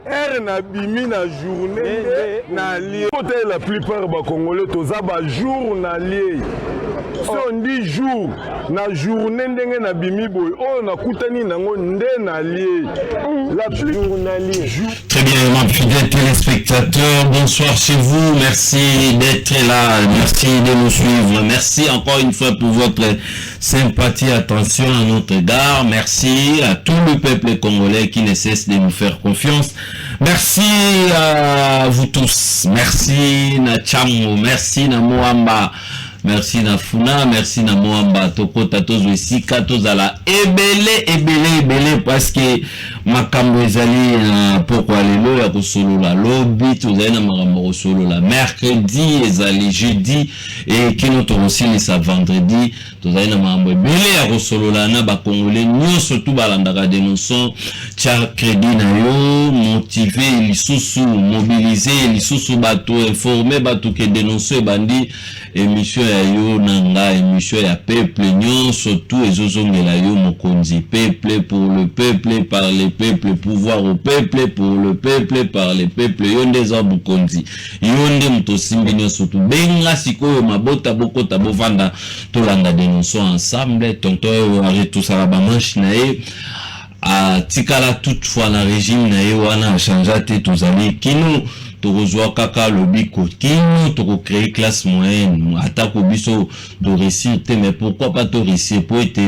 na bimi na journée na lié. La plupart ba Congolais toza ba jour na lié. Si on dit jour na journée ndenge na bimi boy oh na kutani nango nde na lié. La plus journalier. Très bien, mes fidèles téléspectateurs, bonsoir chez vous. Merci d'être là, merci de nous suivre. Merci encore une fois pour votre sympathie, attention à notre égard. Merci à tout le peuple congolais qui ne cesse de nous faire confiance. Merci à vous tous. Merci na Chamou, merci na Moamba. Merci na Funa, merci na Moamba. Toko tatozo esika tozala ebele parce que makambo ezali pourquoi lelo ya kosolo la lobby tozali na makambo kosolo la mercredi ezali jeudi et kino aussi les vendredi tozali na makambo ebele ya kosolo la na ba congolais nyonso tout balandaka dénonçant tia crédit na yo motiver lisusu mobiliser lisusu bato informer bato ke dénoncer bandi émission ya yo nanga émission ya peuple nyonso tout ezozongela yo mokonzi peuple pour le peuple par le peuple pouvoir au peuple pour le peuple par le peuple yonde za mokonzi yonde mutosimbi nyonso tout benga sikoyo mabota bokota bovanda tolanda dénonçons ensemble tonto arrête tout ça la manche nae a tikala toutefois na régime nae wana changea te tozali kino tozwa kaka lobi kokino to créer classe moyenne attaque biso de réussir mais pourquoi pas to réussir pour être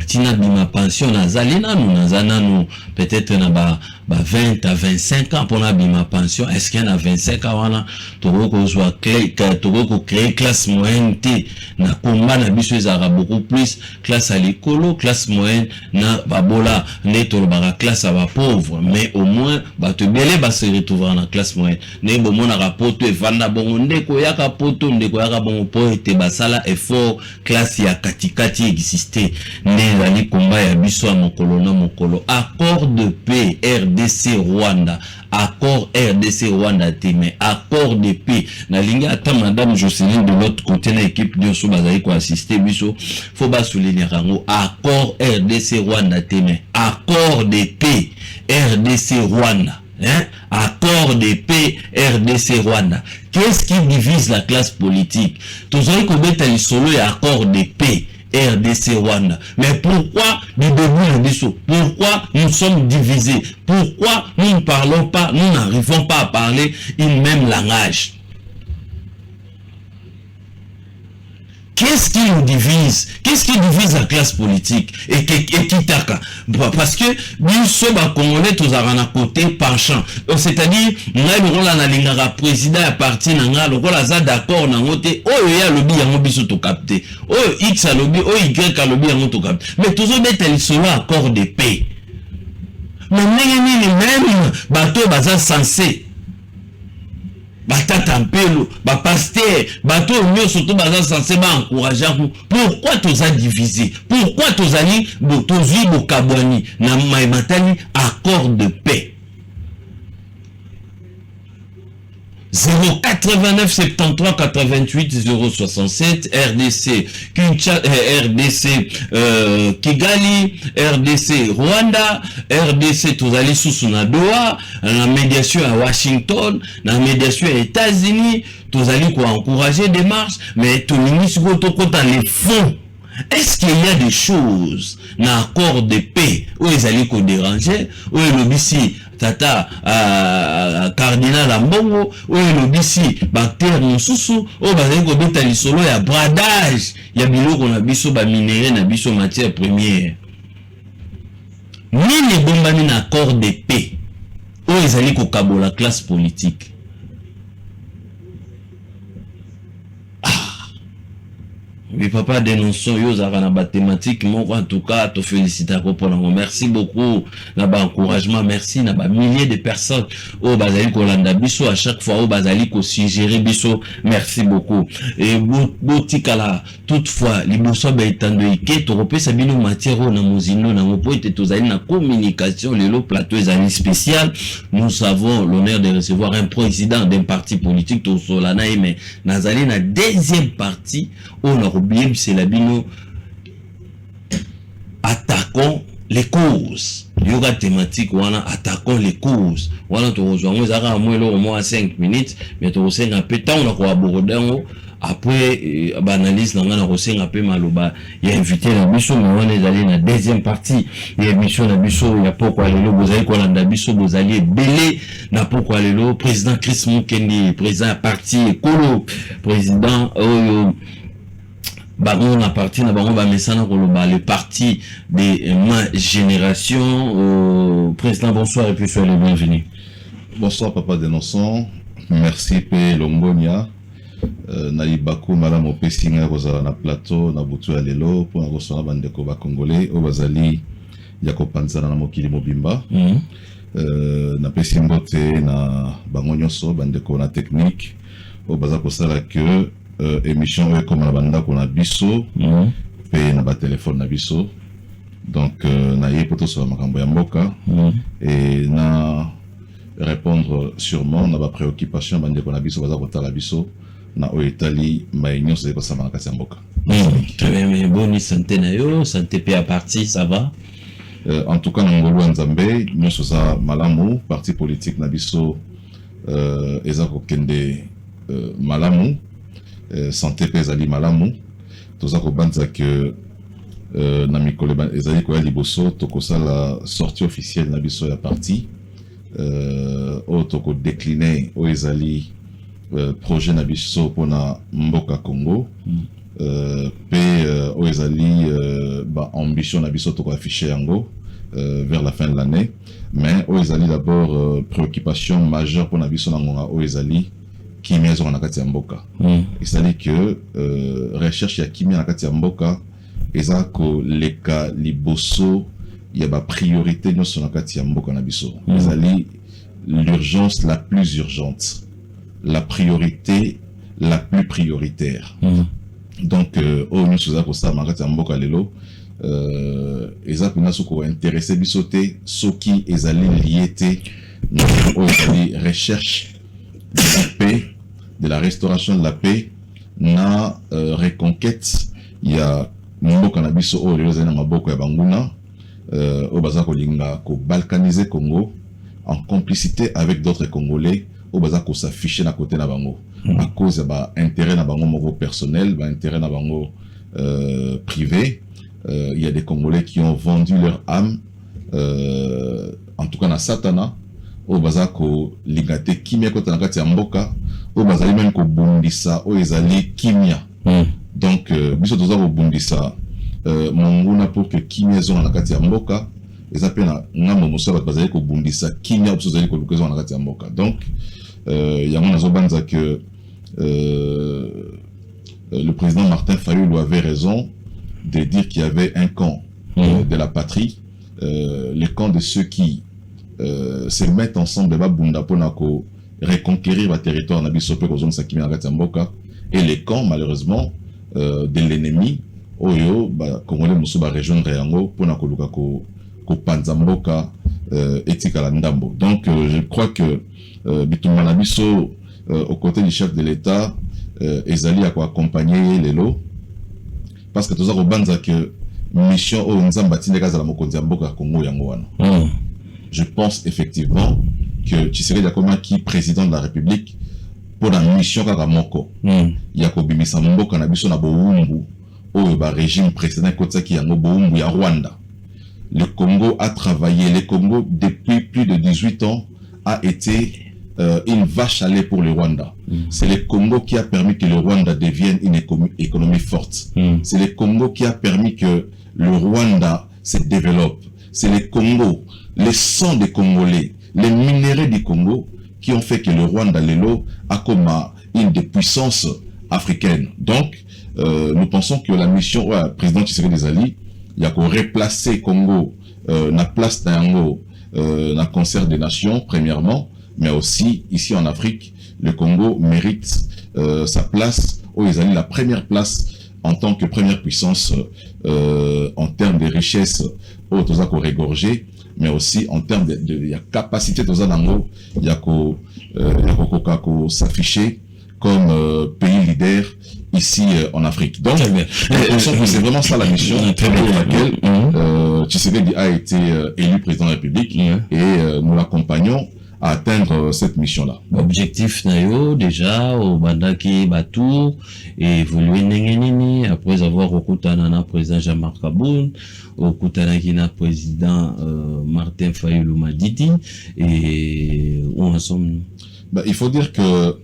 tina bima pension nazali nanu peut-être na ba 20 à 25 ans pour na bima pension est-ce qu'il y en a 25 ans wana toko soit créer classe moyenne te na combat na biso ezara beaucoup plus classe à l'écolo classe moyenne na babola neto ba classe à ba pauvre mais au moins ba te belé ba se retrouver na classe moyenne ne bo mona rapport e vanda bongo ndeko yaka poto ndeko yaka bongo po ete basala effort classe ya katikati exister ne ali combat ya biso mokolo accord de paix RDC Rwanda accord RDC Rwanda te mais accord de paix na linga ata madame Jocelyne de l'autre côté na équipe de so bazali ko assister biso faut ba souligner rango accord RDC Rwanda te mais accord de paix RDC Rwanda accord de paix RDC Rwanda. Qu'est-ce qui divise la classe politique? Tous les commettants les solo et accord de paix RDC Rwanda. Mais pourquoi nous devons dire pourquoi nous sommes divisés? Pourquoi nous ne parlons pas, nous n'arrivons pas à parler une même langage? Qu'est-ce qui nous divise? Qu'est-ce qui divise la classe politique? Et qui taka? Parce que nous sommes à Congolais tous à côté penchant. C'est-à-dire, nous avons la lingara président à parti nanga, le rôle à d'accord na ngote, oh ya lobby yango biso to capté. Oh X a lobby, oh Y a lobby yango to capté. Mais toujours d'être solo accord de paix. Mais même bateau baza censé batata mpelo ba pasteur bato nyonso to baza censé ba encourager pourquoi toza divisé pourquoi tozali tozwi bokabwani na maimatani accord de paix 089 73 88 067 RDC RDC Kigali RDC Rwanda RDC tozali susu na Doha na médiation à Washington na médiation aux États-Unis tozali ko encourager des marches mais tout ministre to kota les fonds. Est-ce qu'il y a des choses dans accord de paix où ils allaient ko déranger où le BC tata cardinal Ambongo où le BC bactère mususu où bazali ko beta lisolo ya bradage ya biloko na biso ba minéraux na biso matière première nini bombani na accord de paix où ils allaient ko kabola classe politique. Oui, papa, dénonçons, yo, ça va mathématiques, en tout cas, te félicite à pour merci beaucoup, n'a encouragement, merci, n'a milliers de personnes, au Bazali Kolanda Bisso, à chaque fois, au Bazali ko suggérer Bisso, merci beaucoup. Et, Botikala, toutefois, les boursois, étant de Ike, Toropé, Sabino, Matiero, Namozino, Namopo, et Tozali, na communication, les lots plateaux, les années spéciales, nous avons l'honneur de recevoir un président d'un parti politique, Tosolana, mais, Nazali, na deuxième partie, on a oublié, c'est la bino attaquons les causes. yoga thématique wana attaquons les causes wana to rejoindre zaka au moins 5 minutes mais to senga peu temps na ko aborder après analyse na ngana ko senga peu maloba ya invité na biso mais on est allé na deuxième partie ya émission na biso ya pourquoi lelo bozali ko landa biso bozali belé na pourquoi lelo président Chris Mukendi président parti Ekolo président on a parti na bango ba mesana koloba le parti de ma génération. Président, bonsoir et puis soyez le bienvenu. Bonsoir Papa Denonson, merci P. Longonia. Naïbakou Madame Opesinga Rosa na plateau na butu ya lelo pour na kosona bandeko ba congolais o bazali ya kopanzana na mokili mobimba. Na pesi mbote na bango nyonso bandeko na technique o baza kosala que émission comme la banda qu'on a biso pe na ba téléphone na biso donc na yepoto sur makambo ya mboka et na répondre sûrement na ba préoccupation bande qu'on a biso baza kotala biso na o Italie maïnyo c'est pas ça na kati ya mboka. Très bien, mais bonne santé na yo, santé pe à parti ça va. En tout cas ngolo nzambe nyonso za malamu parti politique na biso eza kokende malamu santé pezali malamu toza ko banza que na mikolo ezali ko ya liboso tokosa la sortie officielle na biso ya parti o toko décliner o ezali projet na biso pona mboka Congo pe o ezali ba ambition na biso toko afficher yango vers la fin de l'année mais o ezali d'abord préoccupation majeure pona biso na ngonga o ezali kimia zo na kati ya mboka. C'est-à-dire que recherche ya kimia na kati ya mboka eza ko leka liboso ya ba priorité nyonso na kati ya mboka na biso. Ezali l'urgence la plus urgente, la priorité la plus prioritaire. Donc o nyonso za ko sa na kati ya mboka lelo eza pina soko intéressé biso te soki ezali lié te o ezali recherche de la paix, de la restauration de la paix, na reconquête, il y a mboka na biso o lelo na maboko ya banguna o baza ko linga ko balkaniser Congo en complicité avec d'autres Congolais o baza ko s'afficher na côté na bango à cause de ba intérêt na bango moko personnel, ba intérêt na bango privé. Il y a des Congolais qui ont vendu leur âme en tout cas na Satana o bazako ligate kimia kota na kati ya mboka o bazali même ko bundisa o ezali kimia donc biso toza ko bundisa monguna pour que kimia zo na kati ya mboka eza pena ngamo musaba bazali ko bundisa kimia biso zali ko lukezo na kati ya mboka donc yango nazo banza que le président Martin Fayulu avait raison de dire qu'il y avait un camp de la patrie, le camp de ceux qui se mettent ensemble pour reconquérir le territoire et les camps malheureusement de l'ennemi oyo congolais musu ba rejoindre yango pour ko panza mboka etikala ndambo. Donc je crois que bitumana biso aux côtés du chef de l'État ezali à accompagner lelo parce que toza ko banza que mission o nzamba tindeka za la mokonzi ya mboka Congo yango wana. Je pense effectivement que Tshisekedi Diakoma qui président de la République pour la mission kaka moko ya ko bimisa mboka na biso na boumbu o ba régime précédent kotaki yango boumbu ya Rwanda. Le Congo a travaillé, le Congo depuis plus de 18 ans a été une vache à lait pour le Rwanda. C'est le Congo qui a permis que le Rwanda devienne une économie forte. C'est le Congo qui a permis que le Rwanda se développe. C'est le Congo, les sangs des Congolais, les minéraux du Congo qui ont fait que le Rwanda Lelo a comme une des puissances africaines. Donc, nous pensons que la mission du président Tshisekedi Zali, il y a qu'on replacer Congo na place d'Ango, na concert des nations, premièrement, mais aussi ici en Afrique, le Congo mérite sa place, où ils ont la première place en tant que première puissance en termes de richesse, où ils ont régorgé, mais aussi en termes de capacité de il y a qu'on s'afficher comme pays leader ici en Afrique. Donc, c'est vraiment ça la mission pour laquelle Tshisekedi a été élu président de la République et nous l'accompagnons à atteindre cette mission-là. Objectif nayo déjà au bandaki Batour et évoluer nini après avoir okutana na président Jean-Marc Kaboun, okutana na président Martin Fayulu Madidi et où en sommes-nous? Il faut dire que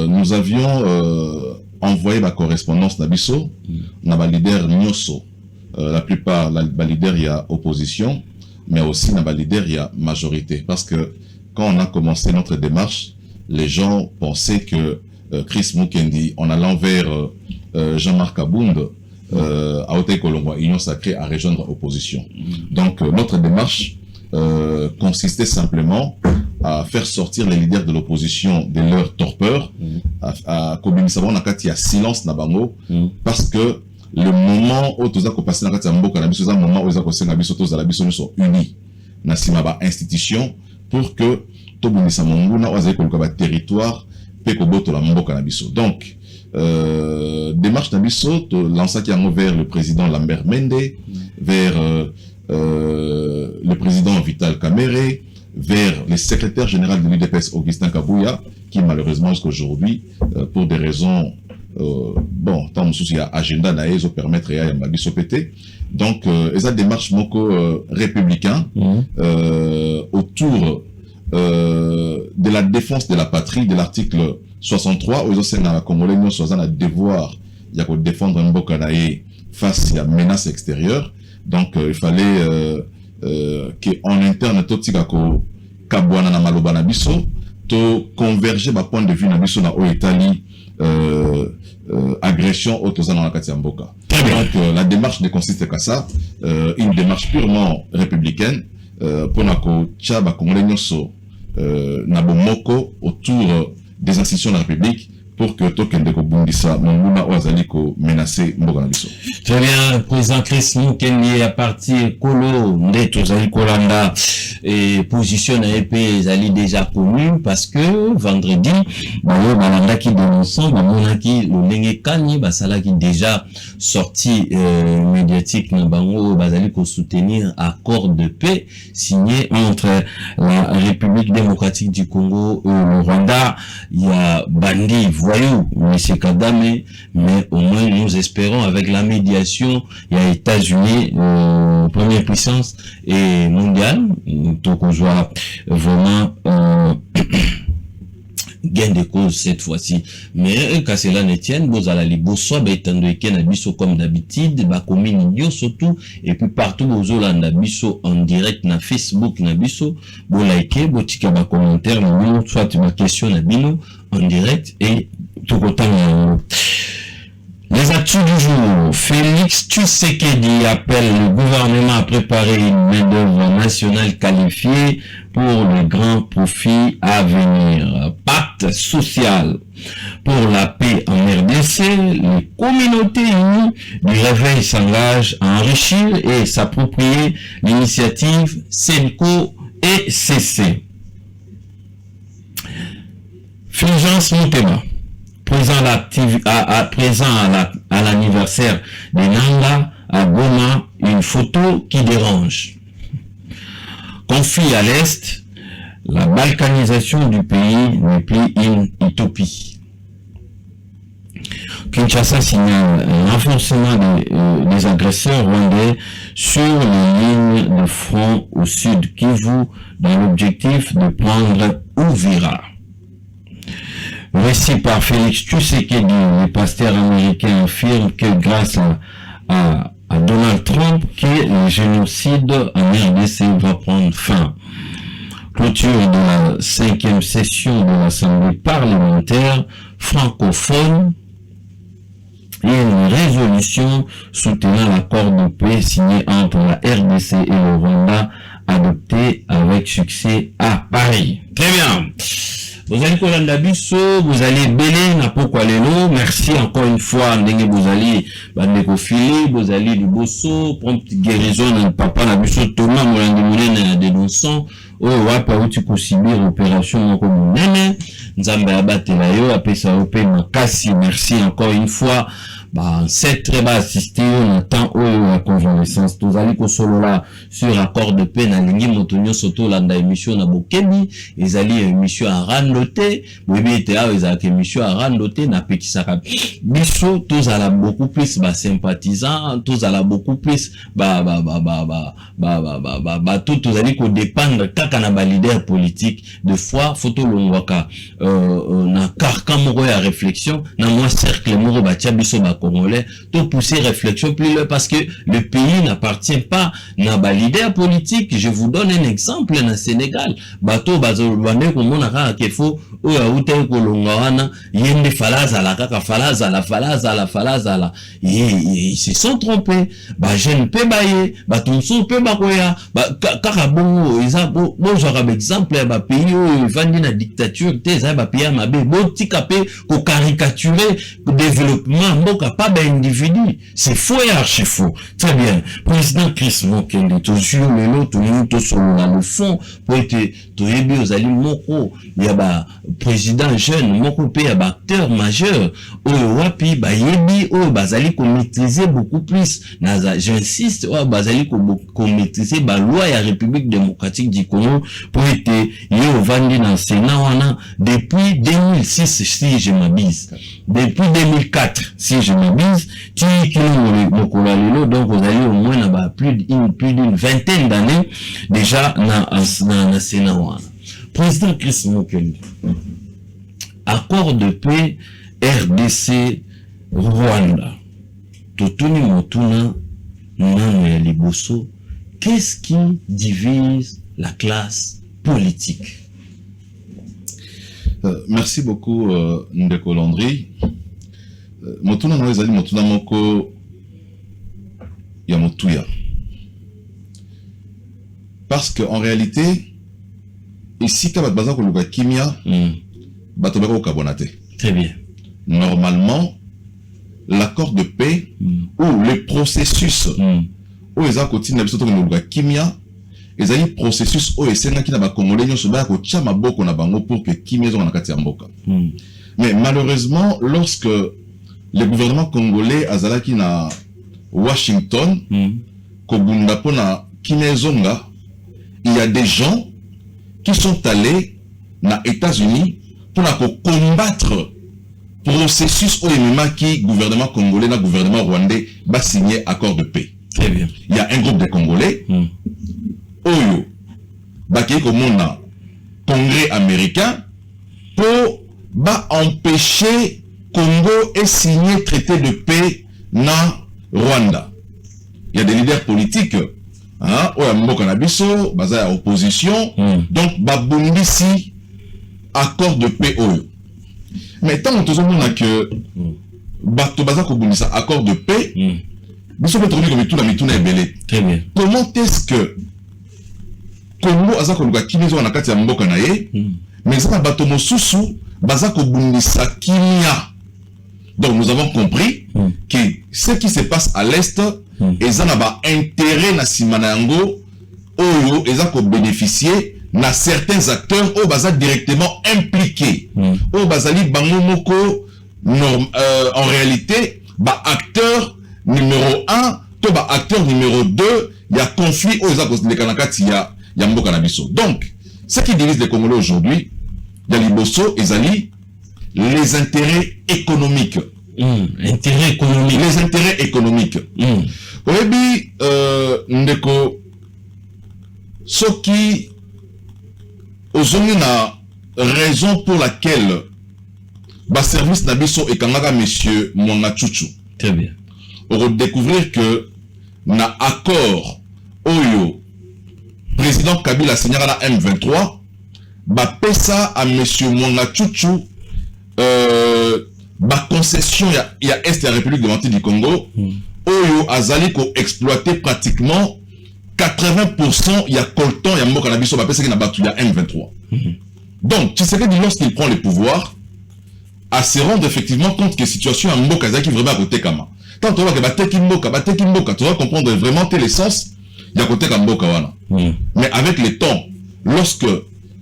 nous avions envoyé la correspondance d'Abisso, na leader Nyoso. La plupart, la leader, il y a opposition, mais aussi dans le leader, il y a majorité. Parce que quand on a commencé notre démarche, les gens pensaient que Chris Mukendi, en allant vers Jean-Marc Abound, à Haute Colombo, Union Sacrée, à rejoindre l'opposition. Donc, notre démarche consistait simplement à faire sortir les leaders de l'opposition de leur torpeur, à Kobimisabo, il y a silence na bango, parce que le moment où tous les passé dans le Mboka, c'est le moment où tous les sont unis dans la institution pour que tout le monde soit un territoire et que tout le monde soit donc, démarche d'Abisso, lancer vers le président Lambert Mende, vers le président Vital Kamere, vers le secrétaire général de l'UDPS Augustin Kabouya, qui malheureusement jusqu'à aujourd'hui, pour des raisons bon, tant il y a agenda d'ailleurs permettre à Mabiso pété. Donc, ils ont des démarches moko républicains autour de la défense de la patrie de l'article 63 où ils ont Congolais nous sommes un devoir il y a défendre un Bokanaï face à menaces extérieures. Donc, il fallait qu'en interne tout ko kabwana na maloba na biso to converger ba point de vue na biso na Italie agression autour dans la Katiamboka. Donc la démarche ne consiste qu'à ça, une démarche purement républicaine pour na ko tchaba congolais nyoso na bomoko autour des institutions de la République pour que Tokende ko bundisa monguna ozali ko menacer mboka na biso. Très bien, président Chris Mukendi à partir Kolo ndeto zali kolanda et position na EP zali déjà connu parce que vendredi bayo balanda ki dénonçant bamona ki lolenge kani basala ki déjà sorti médiatique na bango bazali ko soutenir accord de paix signé entre la République démocratique du Congo et le Rwanda. Il y a bandi voyou M. Kagame, mais au moins nous espérons avec la médiation il y a États-Unis première puissance et mondiale donc on voit vraiment gain de cause cette fois-ci. Mais quand cela ne tienne, vous allez les bossois, bétando et ken abisso comme d'habitude, bah commune surtout, et puis partout aux Hollandes abisso en direct na Facebook na bisso, vous likez, vous tika ba commentaire, soit ma question na bino en direct et tout autant. Les actus du jour. Félix Tshisekedi appelle le gouvernement à préparer une main-d'œuvre nationale qualifiée pour le grand profit à venir. Pacte social pour la paix en RDC. Les communautés unies du réveil s'engagent à enrichir et s'approprier l'initiative Senko et CC. Fulgence Moutema. Présent à l'anniversaire de Nanga à Goma, une photo qui dérange. Conflit à l'Est, la balkanisation du pays n'est plus une utopie. Kinshasa signale un renforcement des agresseurs rwandais sur les lignes de front au sud Kivu dans l'objectif de prendre Uvira. Récit par Félix Tshisekedi, le pasteur américain affirme que grâce à Donald Trump, que le génocide en RDC va prendre fin. Clôture de la 5e session de l'Assemblée parlementaire francophone et une résolution soutenant l'accord de paix signé entre la RDC et le Rwanda adopté avec succès à Paris. Très bien. Vous allez Kolanda Bisso, vous allez Belé, Napoko Lelo, merci encore une fois, Ndenge Bozali, Bandeko Fili, Bozali du Bosso, prompte guérison, Papa Nabisso, Thomas, Molandi Moulin, dénonçant, Wapa, où tu peux subir opération, comme Nene, Nzambe Abatelayo, Apesa Ope, Makasi, merci encore une fois, ancêtre va assister on attend la convalescence tozali ko solo là sur accord de paix na lingi motonyo soto landa émission na bokebi ezali émission à randote boyebi ete awa ezalaka émission à randote na pekisaka biso tozala beaucoup plus sympathisant tozala beaucoup plus tout tozali ko dépendre kaka na ba leader politique de fois photo longwaka na carcan moko ya réflexion na moi cercle moko batia biso ba Congolais, tout pousser réflexion plus loin parce que le pays n'appartient pas à ba leader politique. Je vous donne un exemple dans le Sénégal. Bato bazobane ko mona ka kefo o ya ute ko longawana yende falaza la kaka falaza la ils se sont trompés. Ba jeune pe baye, ba tonso pe bakoya, ba kaka bongo isa bon genre exemple ba pays o vandi na dictature te za ba pays mabe bo tikape ko caricaturer développement mboka pas d'individu, c'est faux et archi faux. Très bien. Président Chris Mokende, toujours le lot, tout sur le fond, pour être, tout yebi aux alliés moko, il y a président jeune, moko pe, il y a acteur majeur, wapi, yebi, bazali ko maîtriser beaucoup plus, j'insiste, bazali ko maîtriser, loi et la République démocratique du Congo, pour être, yo vandi dans le Sénat, wana, depuis 2006, si je m'abuse, depuis 2004, si je m'abuse, tu donc vous allez au moins plus d'une vingtaine d'années déjà dans Sénat. Président Chris Mokende, accord de paix RDC Rwanda, Totoni Motuna Nano Liboso, qu'est-ce qui divise la classe politique? Merci beaucoup Ndeko Landry. Motuna no ezali motuna moko ya motuya. Parce que en réalité ici ka baza ko luka kimia bato bako kabonate. Très bien. Normalement l'accord de paix ou le processus où eza kotine na biso to luka kimia ezali processus o esenga kina ba congolais nyo so ba ko tia maboko na bango pour que kimia zo na kati ya mboka. Mais malheureusement lorsque le gouvernement congolais azalaki na Washington, kobunda pona Kinezonga, il y a des gens qui sont allés na États-Unis pour combattre le processus où le gouvernement congolais na gouvernement rwandais va signer accord de paix. Très bien. Il y a un groupe de Congolais, Oyo, baki komona Congrès américain pour empêcher Congo est signé traité de paix na Rwanda. Il y a des leaders politiques, baza opposition, donc babundisi accord de paix oyo. Mais tant que tout le monde que bato baza kobundisa accord de paix, biso peut trouver comme tout la mituna ebele. Très bien. Comment est-ce que Congo aza koluka kimizo na kati ya mboka na ye, mais ça bato mosusu baza kobundisa kimia. Donc nous avons compris que ce qui se passe à l'Est, ils ont intérêt na simanango, oyo, ils ont bénéficié na certains acteurs au bazar directement impliqués. Au bazali bangomoko, en réalité, acteur numéro 1, to acteur numéro 2, il y a conflit aux les kanakati ya mboka na biso. Donc, ce qui divise les Congolais aujourd'hui, il y a Liboso et Zali, les intérêts économiques. Intérêts économiques. Les intérêts économiques. Oyebi, ndeko, ce qui, aujourd'hui, na raison pour laquelle, service nabiso et kangaka monsieur Mwanga Chuchu. Très bien. On va découvrir que, na accord, Oyo, président Kabila signera la M23, pesa à monsieur Mwanga Chuchu, concession il y a Est et la République démocratique du Congo, Oyo Azali ko exploité pratiquement 80% il y a colton, il y a mot cannabiso, il y a M23. Donc, tu sais que lorsqu'il prend le pouvoir, à se rendre effectivement compte que la situation est mboka qui vraiment à côté kama. Tant on va que bateki mboka, tu vas comprendre vraiment quel sens il y a côté mboka wana. Mais avec le temps, lorsque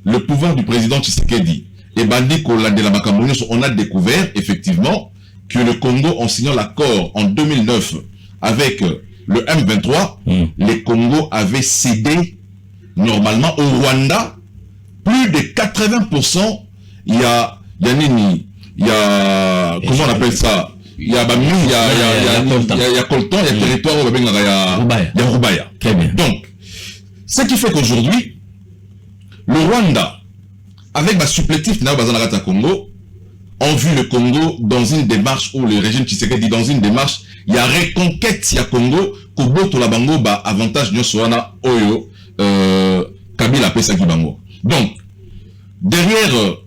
le pouvoir du président Tshisekedi et Bandi Kolande la Bakamounios, on a découvert effectivement que le Congo, en signant l'accord en 2009 avec le M23, le Congo avait cédé normalement au Rwanda plus de 80%. Il y a comment on appelle ça? Il y a coltan, il y a territoire où il y a Rubaya. Très bien. Donc, ce qui fait qu'aujourd'hui, le Rwanda, avec ma supplétif Bazanagata Congo, ont vu le Congo dans une démarche où le régime Tshisekedi dit dans une démarche, il y a reconquête, il y a Congo, Koboto la Bango, avantage Nyosoana, Oyo, Kabila Pesaki Bango. Donc, derrière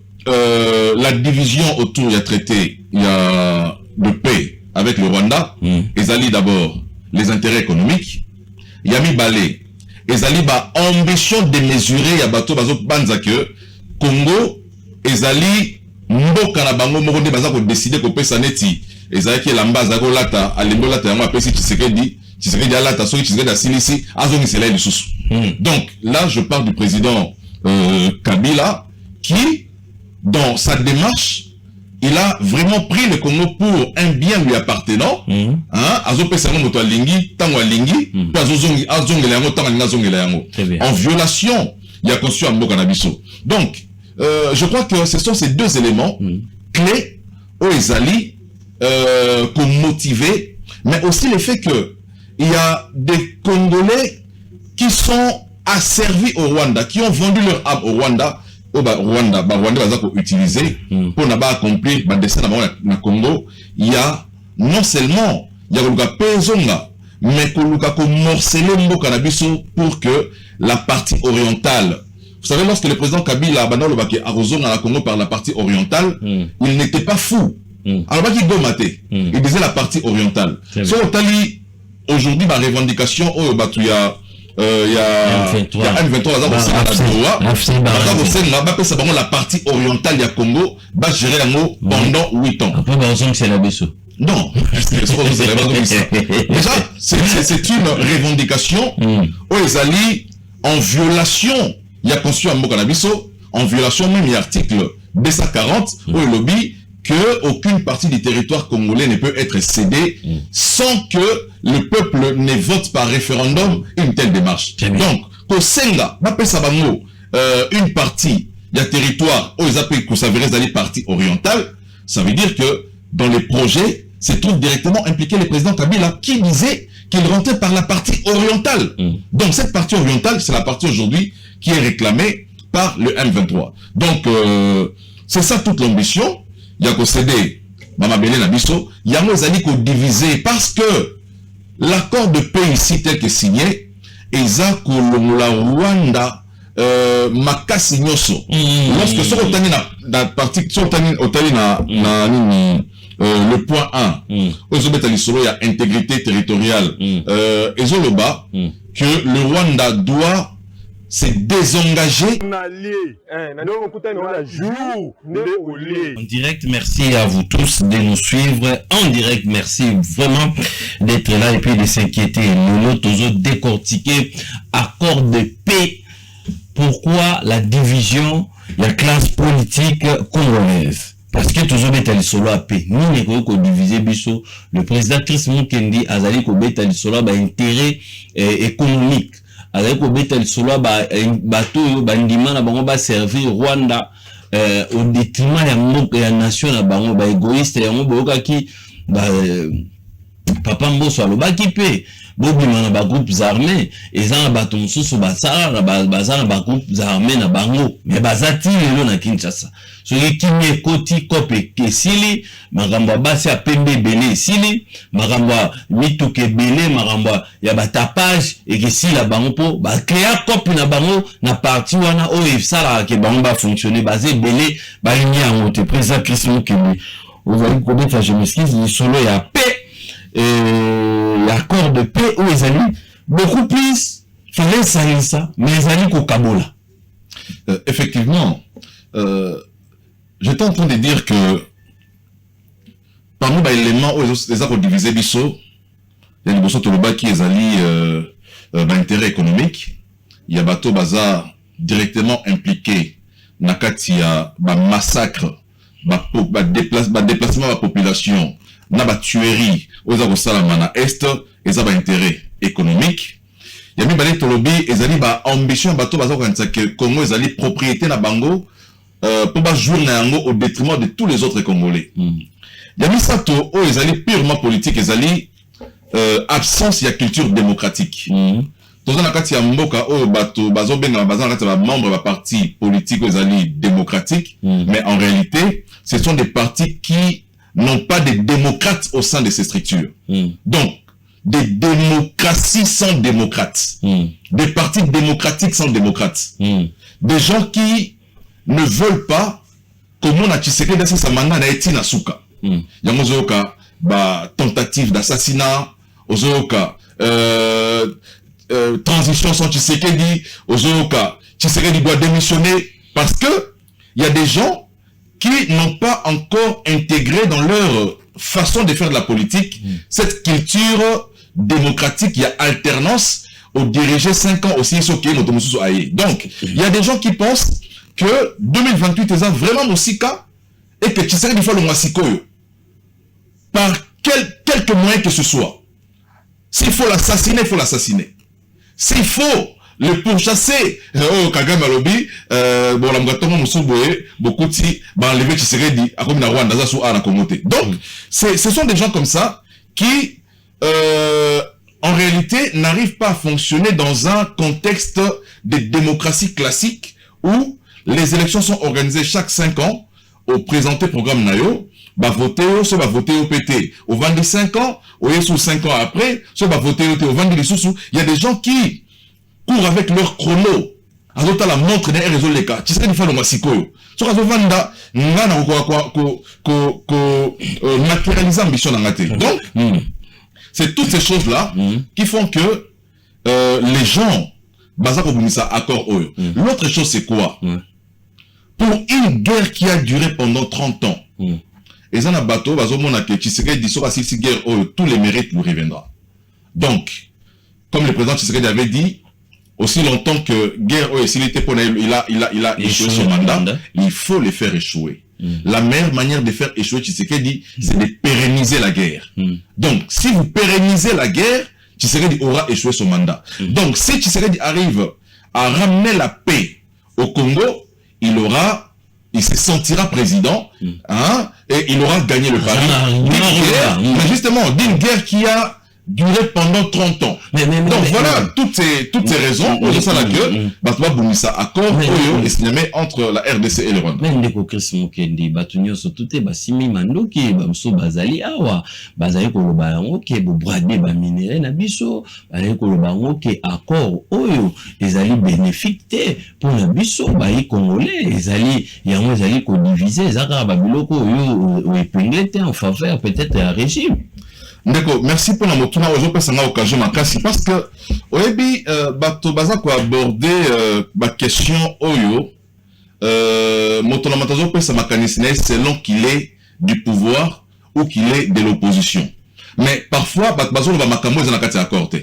la division autour, il y a traité, il y a de paix avec le Rwanda, Ezali d'abord les intérêts économiques, Yami Balé, Ezali ba ambition de mesurer ya bato bazo banza que Congo, Ezali mboka na bango moko nde baza ko décider ko pesa neti, Ezali ki lamba za ko lata, alembo lata yango apesi Tshisekedi alata soki Tshisekedi asilisi azongi sela lisusu. Donc là je parle du président Kabila qui dans sa démarche il a vraiment pris le Congo pour un bien lui appartenant. En violation, il y a conçu un mot cannabiso. Donc, je crois que ce sont ces deux éléments clés aux Ezali pour motiver, mais aussi le fait que il y a des Congolais qui sont asservis au Rwanda, qui ont vendu leur âme au Rwanda. Rwanda va utiliser pour accomplir le dessin dans Congo. Il y a non seulement il y a le Pezonga, mais il morceler pour que la partie orientale. Vous savez, lorsque le président Kabila a arrosé dans la Congo par la partie orientale, il n'était pas fou. Alors, il disait la partie orientale. Aujourd'hui, ma revendication, il y a M23 la partie orientale du Congo va gérer pendant 8 ans. Non, déjà c'est une revendication où ils allaient en violation, il y a conçu un mot cannabiso, en violation même il y a article 240 où il lobby que aucune partie du territoire congolais ne peut être cédée sans que le peuple ne vote par référendum une telle démarche. Donc, Kosenga, une partie du territoire où ils appellent que ça verrait d'aller partie orientale, ça veut dire que dans les projets, se trouve directement impliqué le président Kabila qui disait qu'il rentrait par la partie orientale. Donc, cette partie orientale, c'est la partie aujourd'hui qui est réclamée par le M23. Donc, c'est ça toute l'ambition. Il y a qu'au CD, Mama Belé Nabiso, il y a qu'on divisé parce que l'accord de paix ici tel que signé, Eza la Rwanda, Makasi Nyoso. Lorsque ce qu'on la partie, le point 1, il y a intégrité territoriale, que le Rwanda doit se désengager. En direct, merci à vous tous de nous suivre. En direct, merci vraiment d'être là et puis de s'inquiéter. Nous autres décortiquer accord de paix. Pourquoi la division de la classe politique congolaise? Parce que toujours bêta solo à paix. Nous ne pouvons pas diviser biso. Le président Chris Mukendi a dit que bêta solo a intérêt économique. Avec au bétal solo bateau bandima na bango ba servir Rwanda au détriment ya ya nation na bango ba égoïste ya ngo boka ki papa mboso alobaki pe bobima na ba groupes armés ezana bato mosusu basala bazana ba groupes armés na bango mais bazati lelo na Kinshasa soki kimi ekoti kope kesili makambo basi ya pembe bele esili makambo mituke bele makambo ya batapage ekesila bango po ba créa kope na bango na parti wana o efsala ke bango ba fonctionner basé bele ba ligne en haute président Christian Kembe vous allez connaître je m'excuse le solo ya paix l'accord de paix où ils allaient beaucoup plus fallait salir ça mais ils allaient qu'au Kabola. Effectivement j'étais en train de dire que parmi les éléments où les accords divisés biso il y a des besoins qui les allient d'intérêt économique il y a bateau bazar directement impliqué nakati ya ba massacre ba déplacement de la population na ba tuerie oza ko salama na est eza ba intérêt économique ya mibale tolobi ezali ba ambition bato baza ko que Congo ezali propriété na bango pour ba jouer na yango au détriment de tous les autres Congolais. Ya misato o ezali purement politique ezali absence ya culture démocratique. Dans un cas, il y a mboka o bato bazo benga baza na kati membre ba parti politique ezali démocratique, mais en réalité, ce sont des partis qui n'ont pas de démocrates au sein de ces structures. Donc, des démocraties sans démocrates, des partis démocratiques sans démocrates, des gens qui ne veulent pas comment na Tshisekedi dans sa mandat na eti na suka. Yango zoka ba tentative d'assassinat, ozoka transition sans Tshisekedi, ozoka Tshisekedi doit démissionner parce que il y a des gens qui n'ont pas encore intégré dans leur façon de faire de la politique cette culture démocratique. Il y a alternance au diriger 5 ans aussi ce qui est notre aïe. Donc il y a des gens qui pensent que 2028 est vraiment Mosika et que Tshisekedi faut le Masikoyo par quelque moyen que ce soit. S'il faut l'assassiner, il faut l'assassiner. S'il faut le pourchasser, Kagame Alobi, bon, la mgatongo musuboye, beaucoup de enlever Tshisekedi, à comme la Rwanda, ça soit à la communauté. Donc, ce sont des gens comme ça qui, en réalité, n'arrivent pas à fonctionner dans un contexte de démocratie classique où les élections sont organisées chaque 5 ans au présenté programme Nayo, va voter, soit va voter au PT. Au 25 ans, au sous 5 ans après, soit va voter au 20 sous. Il y a des gens qui courent avec leur chrono. Azota la montre d'un réseau les cas. Tu sais qu'il faut le masikoyo. Soit azovanda, ngana matérialiser ambition dans la tête. Donc, c'est toutes ces choses-là qui font que les gens, bazako bunisa accord oyo. L'autre chose, c'est quoi? Pour une guerre qui a duré pendant 30 ans, et ça n'a bateau, Tshisekedi sera si guerre, tous les mérites lui reviendra. Donc, comme le président Tshisekedi avait dit, aussi longtemps que guerre, s'il était pour il a échoué son mandat, il faut les faire échouer. La meilleure manière de faire échouer Tshisekedi, c'est de pérenniser la guerre. Donc, si vous pérennisez la guerre, Tshisekedi aura échoué son mandat. Donc, si Tshisekedi arrive à ramener la paix au Congo, il se sentira président, hein, et il aura gagné le pari. Mais justement, d'une guerre qui a duré pendant 30 ans. Donc voilà, toutes ces raisons, on ça la gueule, Batwa Boumissa accord, et signé entre la RDC et le Rwanda. Mais ndeko Chris Mukendi, Batunyo Sotoute, Basimi Mandoki, Bamso Bazali Awa, Bazali Koloba yango ke bo brade ba minere na biso, Bazali Koloba yango ke accord oyo ezali bénéfique te pour na biso ba yi congolais, ezali yango ezali ko diviser ezaka ba biloko oyo épinglé te en faveur peut-être un régime. D'accord, merci pour la motuna aujourd'hui ça n'a occasion makasi parce que oyebi bato baza ko aborder ba question oyo motuna matazo pesa makanisine selon qu'il est du pouvoir ou qu'il est de l'opposition. Mais parfois bato bazo ba makambo za nakati accord te.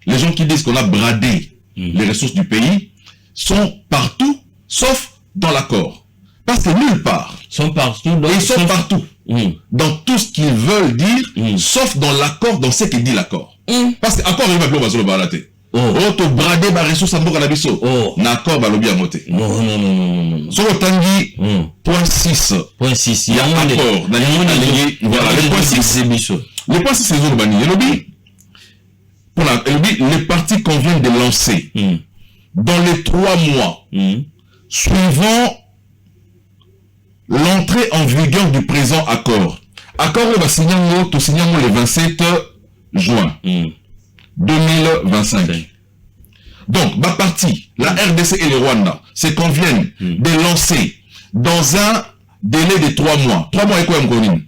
Les gens qui disent qu'on a bradé les ressources du pays sont partout sauf dans l'accord. Parce que nulle part. Ils sont partout. Ils sont partout. Dans tout ce qu'ils veulent dire, sauf dans l'accord, dans ce que dit l'accord. Parce que l'accord, il va plus sur le baraté. To brader ba ressources en boka na biso. L'accord ba lobi amote. Non. Sur le tangi, point 6. Point 6. Il y a un accord. Voilà, le point 6. Le point 6, c'est Zorbani. Les partis qu'on vient de lancer, dans les 3 mois, suivant l'entrée en vigueur du présent accord. Accord on va signer le 27 juin 2025. Donc, ma partie, la RDC et le Rwanda se conviennent de lancer dans un délai de 3 mois. 3 mois et quoi, Mkonine?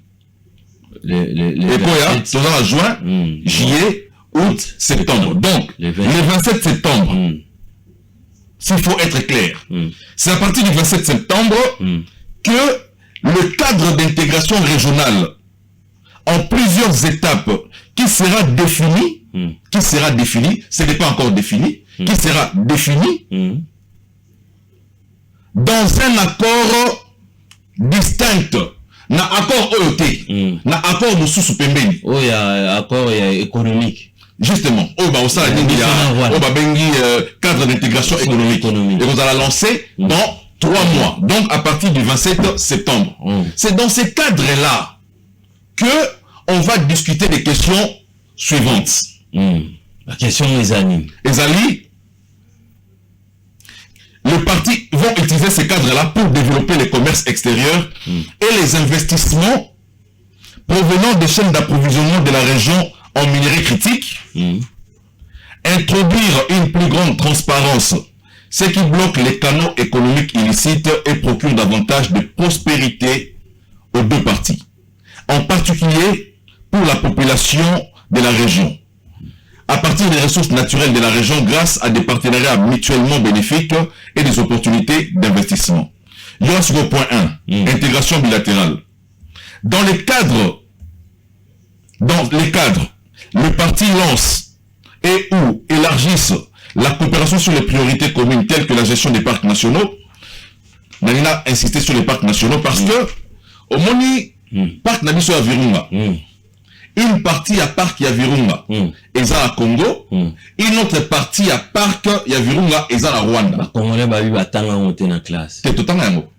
Juin, juillet, août, septembre. Donc, le 27 septembre, s'il faut être clair, c'est à partir du 27 septembre que le cadre d'intégration régionale en plusieurs étapes qui sera défini, ce n'est pas encore défini, qui sera défini dans un accord distinct na accord OET, na accord mosusu pembeni. Oh, il y a accord économique. Justement, au sein cadre d'intégration économique. Et vous allez lancer dans 3 mois, donc à partir du 27 septembre. C'est dans ces cadres-là que on va discuter des questions suivantes. La question des années. Les partis vont utiliser ces cadres-là pour développer les commerces extérieurs et les investissements provenant des chaînes d'approvisionnement de la région en minerais critiques, introduire une plus grande transparence, ce qui bloque les canaux économiques illicites et procure davantage de prospérité aux deux parties, en particulier pour la population de la région, à partir des ressources naturelles de la région grâce à des partenariats mutuellement bénéfiques et des opportunités d'investissement. Au point 1, intégration bilatérale. Dans les cadres, le parti lance et ou élargissent la coopération sur les priorités communes telles que la gestion des parcs nationaux. Nanina a insisté sur les parcs nationaux parce que au Moni, parc Nabiso à Virunga, une partie à parc Yavirunga et ça à Congo, une autre partie à parc Yavirunga et ça à Rwanda. Congolais ba yu atanga monter na classe. C'est tout yango.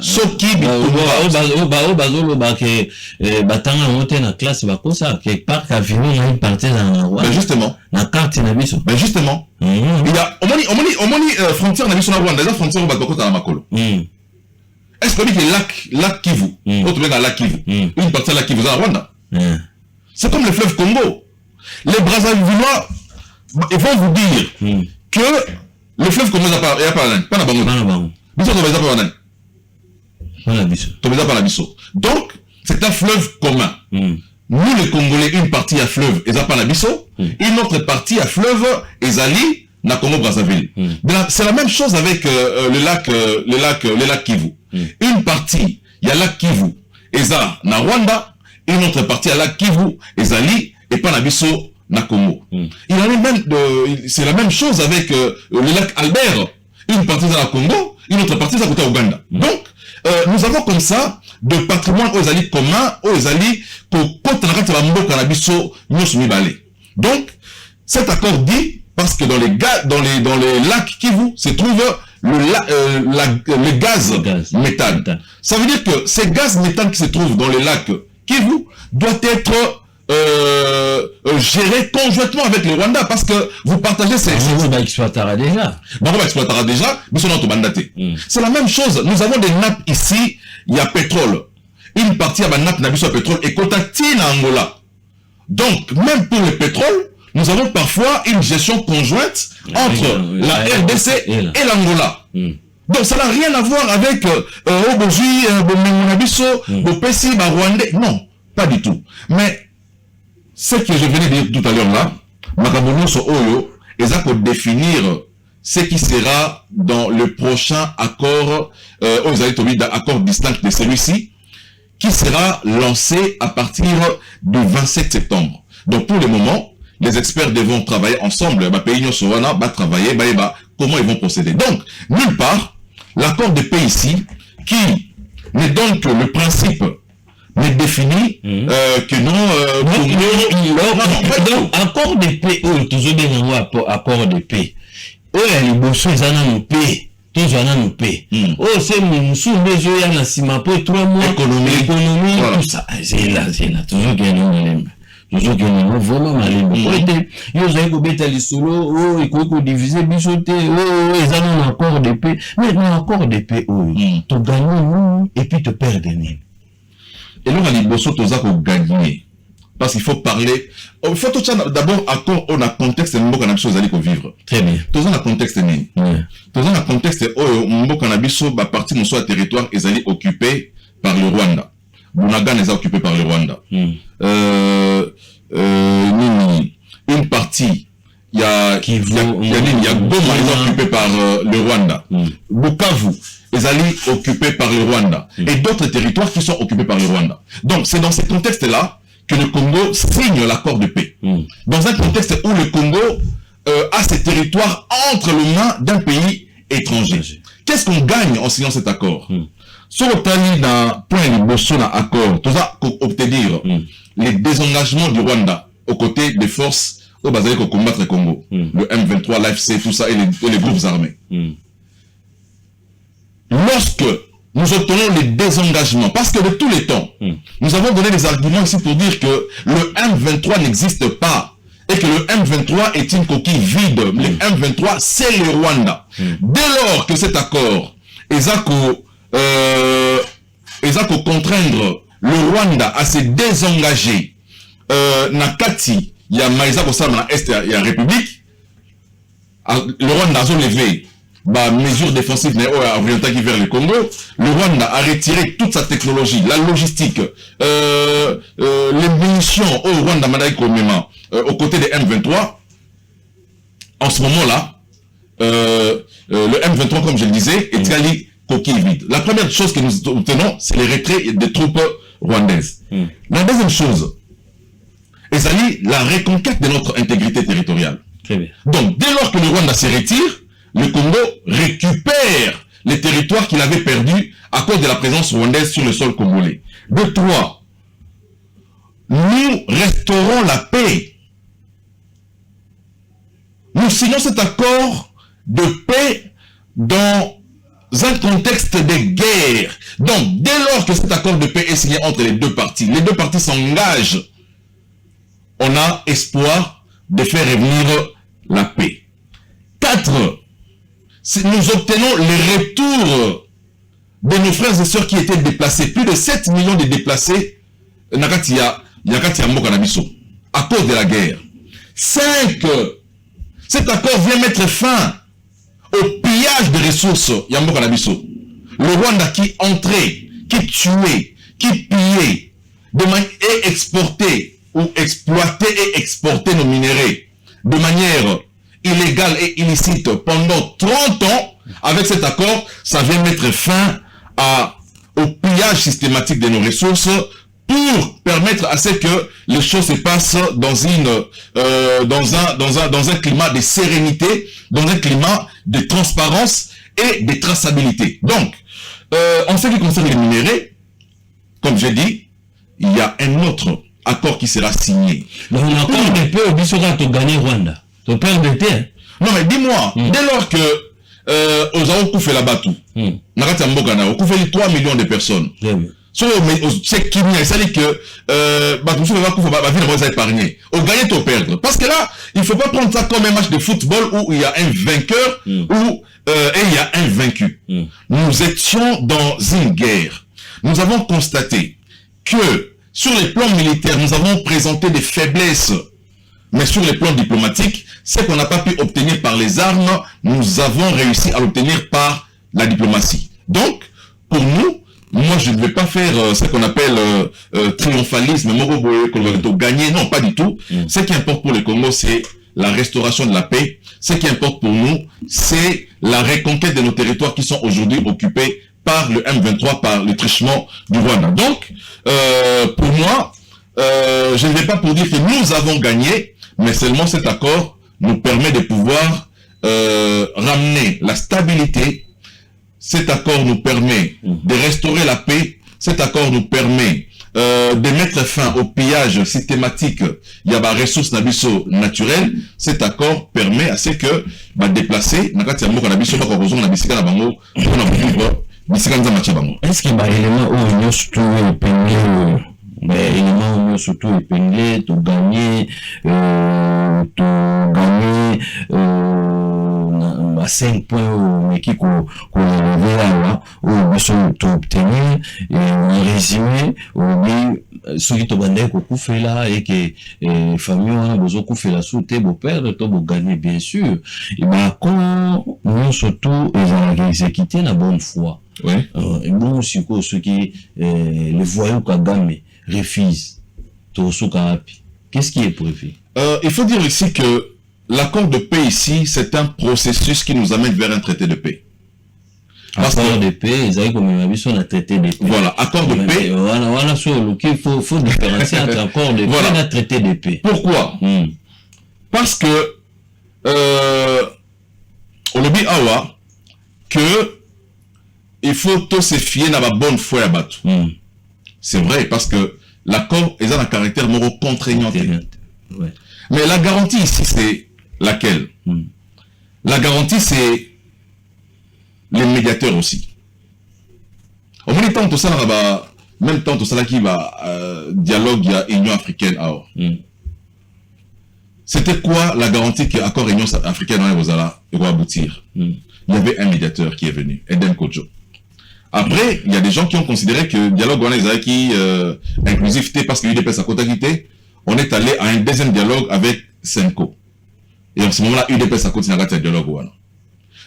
Soki bazolo ba ke batanga monter na classe ba kosa ke parc Yavirunga une partie na Rwanda. Justement. Na carte na biso. Justement. Il y a omoni frontière na biso na Rwanda, la frontière ba kota na makolo. Est-ce que le lac Kivu, autre lac Kivu, une partie de lac Kivu à Rwanda? C'est comme le fleuve Congo. Les Brazzavillois, ils vont vous dire que le fleuve Congo n'a pas la bango. Donc, c'est un fleuve commun. Nous, les Congolais, une partie à fleuve, et ça pas la bisso, une autre partie à fleuve, et Zali, na Congo Brazzaville. C'est la même chose avec le lac Kivu. Une partie, il y a lac Kivu, et ça, na Rwanda, une autre partie à lac Kivu, et Zali, et pas na bisso, na Congo. C'est la même chose avec le lac Albert. Une partie dans la Congo, une autre partie dans côté Ouganda. Donc, nous avons comme ça de patrimoine aux alliés communs, aux alliés donc, cet accord dit, parce que dans les lacs Kivu se trouve le gaz méthane. Ça veut dire que ces gaz méthane qui se trouvent dans les lacs Kivu doit être géré conjointement avec le Rwanda parce que vous partagez ces... C'est la même chose. Nous avons des nappes ici, il y a pétrole. Une partie à la nappe n'a pétrole et Kotatine à Angola. Donc, même pour le pétrole, nous avons parfois une gestion conjointe entre la RDC et l'Angola. Donc, ça n'a rien à voir avec Oboji, Bomemunabiso, Bopesi, Rwandais. Non, pas du tout. Mais ce que je venais de dire tout à l'heure là, Makabono so Oyo, et ça pour définir ce qui sera dans le prochain accord, accord distinct de celui-ci, qui sera lancé à partir du 27 septembre. Donc pour le moment, les experts devront travailler ensemble. Comment ils vont procéder. Donc, nulle part, l'accord de paix ici, qui n'est donc le principe n'est défini que non, accord de paix, toujours des accord de paix. Les bourses, ils en ont paix. Toujours en ont paix. C'est mon sous-béjo, il y a un ciment pour 3 mois. Économie, tout ça. C'est là. Toujours qu'il y a un toujours qu'il y a un vraiment malin. Ils ont été les solos, ils ont divisé, bichoté, ils ont un accord de paix. Mais un accord de paix, tu gagnes et puis tu perds des nez. Et là, les bourses, tu as gagné. Parce qu'il faut parler. Il faut d'abord accord on a contexte mbo cannabis aux alliés vivre. Très bien. Tous on a contexte ni. Tous on a contexte mbo cannabis ba partie mon soit territoire les alliés occupés par le Rwanda. Bunagan est occupé par le Rwanda. Une partie il y a Goma est occupé par le Rwanda. Bukavu les alliés occupés par le Rwanda et d'autres territoires qui sont occupés par le Rwanda. Donc c'est dans ce contexte là que le Congo signe l'accord de paix. Dans un contexte où le Congo a ses territoires entre les mains d'un pays étranger. Qu'est-ce qu'on gagne en signant cet accord? Si on tali dans point de accord, tout ça, obtenir les désengagements du Rwanda aux côtés des forces au Bazali pour combattre le Congo, le M23, l'AFC, tout ça, et les groupes armés. Lorsque nous obtenons les désengagements, parce que de tous les temps, nous avons donné des arguments ici pour dire que le M23 n'existe pas, et que le M23 est une coquille vide. Le M23, c'est le Rwanda. Dès lors que cet accord est à contraindre le Rwanda à se désengager, Nakati, il y a Maïsa Kosama, Est, il y a République, le Rwanda a levé mesures défensives orientées vers le Congo. Le Rwanda a retiré toute sa technologie, la logistique, les munitions au Rwanda aux côtés des M23. En ce moment-là, le M23, comme je le disais, est allé coquille vide. La première chose que nous obtenons, c'est le retrait des troupes rwandaises. La deuxième chose, c'est la reconquête de notre intégrité territoriale. Très bien. Donc, dès lors que le Rwanda se retire, le Congo récupère les territoires qu'il avait perdus à cause de la présence rwandaise sur le sol congolais. De trois, nous restaurons la paix. Nous signons cet accord de paix dans un contexte de guerre. Donc, dès lors que cet accord de paix est signé entre les deux parties s'engagent, on a espoir de faire revenir la paix. 4. Nous obtenons le retour de nos frères et sœurs qui étaient déplacés. Plus de 7 millions de déplacés à cause de la guerre. 5. Cet accord vient mettre fin au pillage de ressources. Le Rwanda qui entrait, qui tuait, qui pillait et exportait ou exploitait et exportait nos minéraux de manière illégale et illicite pendant 30 ans. Avec cet accord, ça vient mettre fin au pillage systématique de nos ressources pour permettre à ce que les choses se passent dans un climat de sérénité, dans un climat de transparence et de traçabilité. Donc, en ce qui concerne les minéraux, comme j'ai dit, il y a un autre accord qui sera signé. Donc, l'accord de paix au Bissora, tu gagnes Rwanda. Tu perds de terre. Non, mais dis-moi, dès lors que aux Aoku fait la batou, Nakati Mbokana, on fait 3 millions de personnes. C'est qui n'y a, c'est-à-dire que va épargner. On gagne ou perdre. Parce que là, il ne faut pas prendre ça comme un match de football où il y a un vainqueur et il y a un vaincu. Nous étions dans une guerre. Nous avons constaté que sur les plans militaires, nous avons présenté des faiblesses. Mais sur les plans diplomatiques, ce qu'on n'a pas pu obtenir par les armes, nous avons réussi à l'obtenir par la diplomatie. Donc, pour nous, moi je ne vais pas faire ce qu'on appelle triomphalisme, gagner, non, pas du tout. Ce qui importe pour le Congo, c'est la restauration de la paix. Ce qui importe pour nous, c'est la reconquête de nos territoires qui sont aujourd'hui occupés par le M23, par le truchement du Rwanda. Donc, pour moi, je ne vais pas pour dire que nous avons gagné, mais seulement cet accord nous permet de pouvoir ramener la stabilité. Cet accord nous permet de restaurer la paix. Cet accord nous permet de mettre fin au pillage systématique. Il y a des ressources naturelles. Cet accord permet à ce que déplacer. Est-ce qu'il y a élément où il surtout épinglé, élément où surtout épinglé, tu gagner, à 5 points mais qui qu'on levé là où besoin d'obtenir et résumé ou ce qui te bandait qu'on fait là et que famille on a besoin qu'on fait la sauter beau perdre toi beau gagner bien sûr et quand nous surtout ils ont exécuté la bonne foi et bon aussi ce qui le voyou Kagame refuse tout ce qu'est-ce qui est prévu? Il faut dire ici que l'accord de paix ici, c'est un processus qui nous amène vers un traité de paix. Accord de paix, ils avaient comme un traité de paix. Voilà, accord de paix. Voilà, sur lequel il faut différencier entre accord de paix et un traité de paix. Pourquoi? Parce que, on le dit awa, que il faut tous se fier dans la bonne foi à Batou. C'est vrai, parce que l'accord est un caractère moro contraignant. Ouais. Mais la garantie ici, c'est laquelle? La garantie, c'est les médiateurs aussi. Au même temps, tout ça, même temps, tout ça qui va dialogue, il y a Union africaine. C'était quoi la garantie que l'accord Union africaine va aboutir? Il y avait un médiateur qui est venu, Eden Kojo. Après, il y a des gens qui ont considéré que le dialogue qui inclusivité parce que l'UDPS a quitté, on est allé à un deuxième dialogue avec Senko. Et en ce moment-là, l'UDPS a continué à dialogue.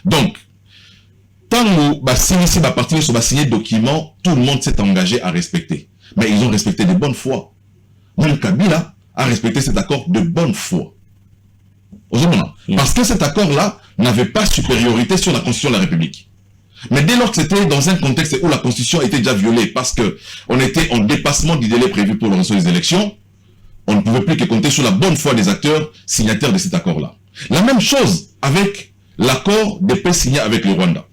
Donc, tant que nous signé document, tout le monde s'est engagé à respecter. Mais ils ont respecté de bonne foi. Même Kabila a respecté cet accord de bonne foi. Parce que cet accord-là n'avait pas supériorité sur la Constitution de la République. Mais dès lors que c'était dans un contexte où la Constitution était déjà violée, parce qu'on était en dépassement du délai prévu pour l'organisation des élections, on ne pouvait plus que compter sur la bonne foi des acteurs signataires de cet accord-là. La même chose avec l'accord de paix signé avec le Rwanda.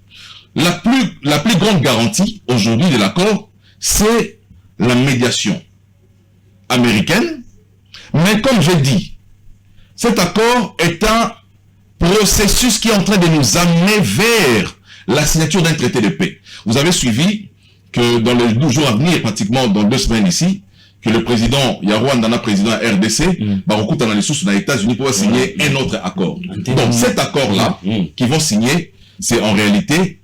La plus grande garantie aujourd'hui de l'accord, c'est la médiation américaine. Mais comme je dis, cet accord est un processus qui est en train de nous amener vers la signature d'un traité de paix. Vous avez suivi que dans les 12 jours à venir, pratiquement dans 2 semaines ici, que le président Rwanda, président RDC, Baroku dans les sources dans les États-Unis pour signer un autre accord. Donc cet accord-là, qu'ils vont signer, c'est en réalité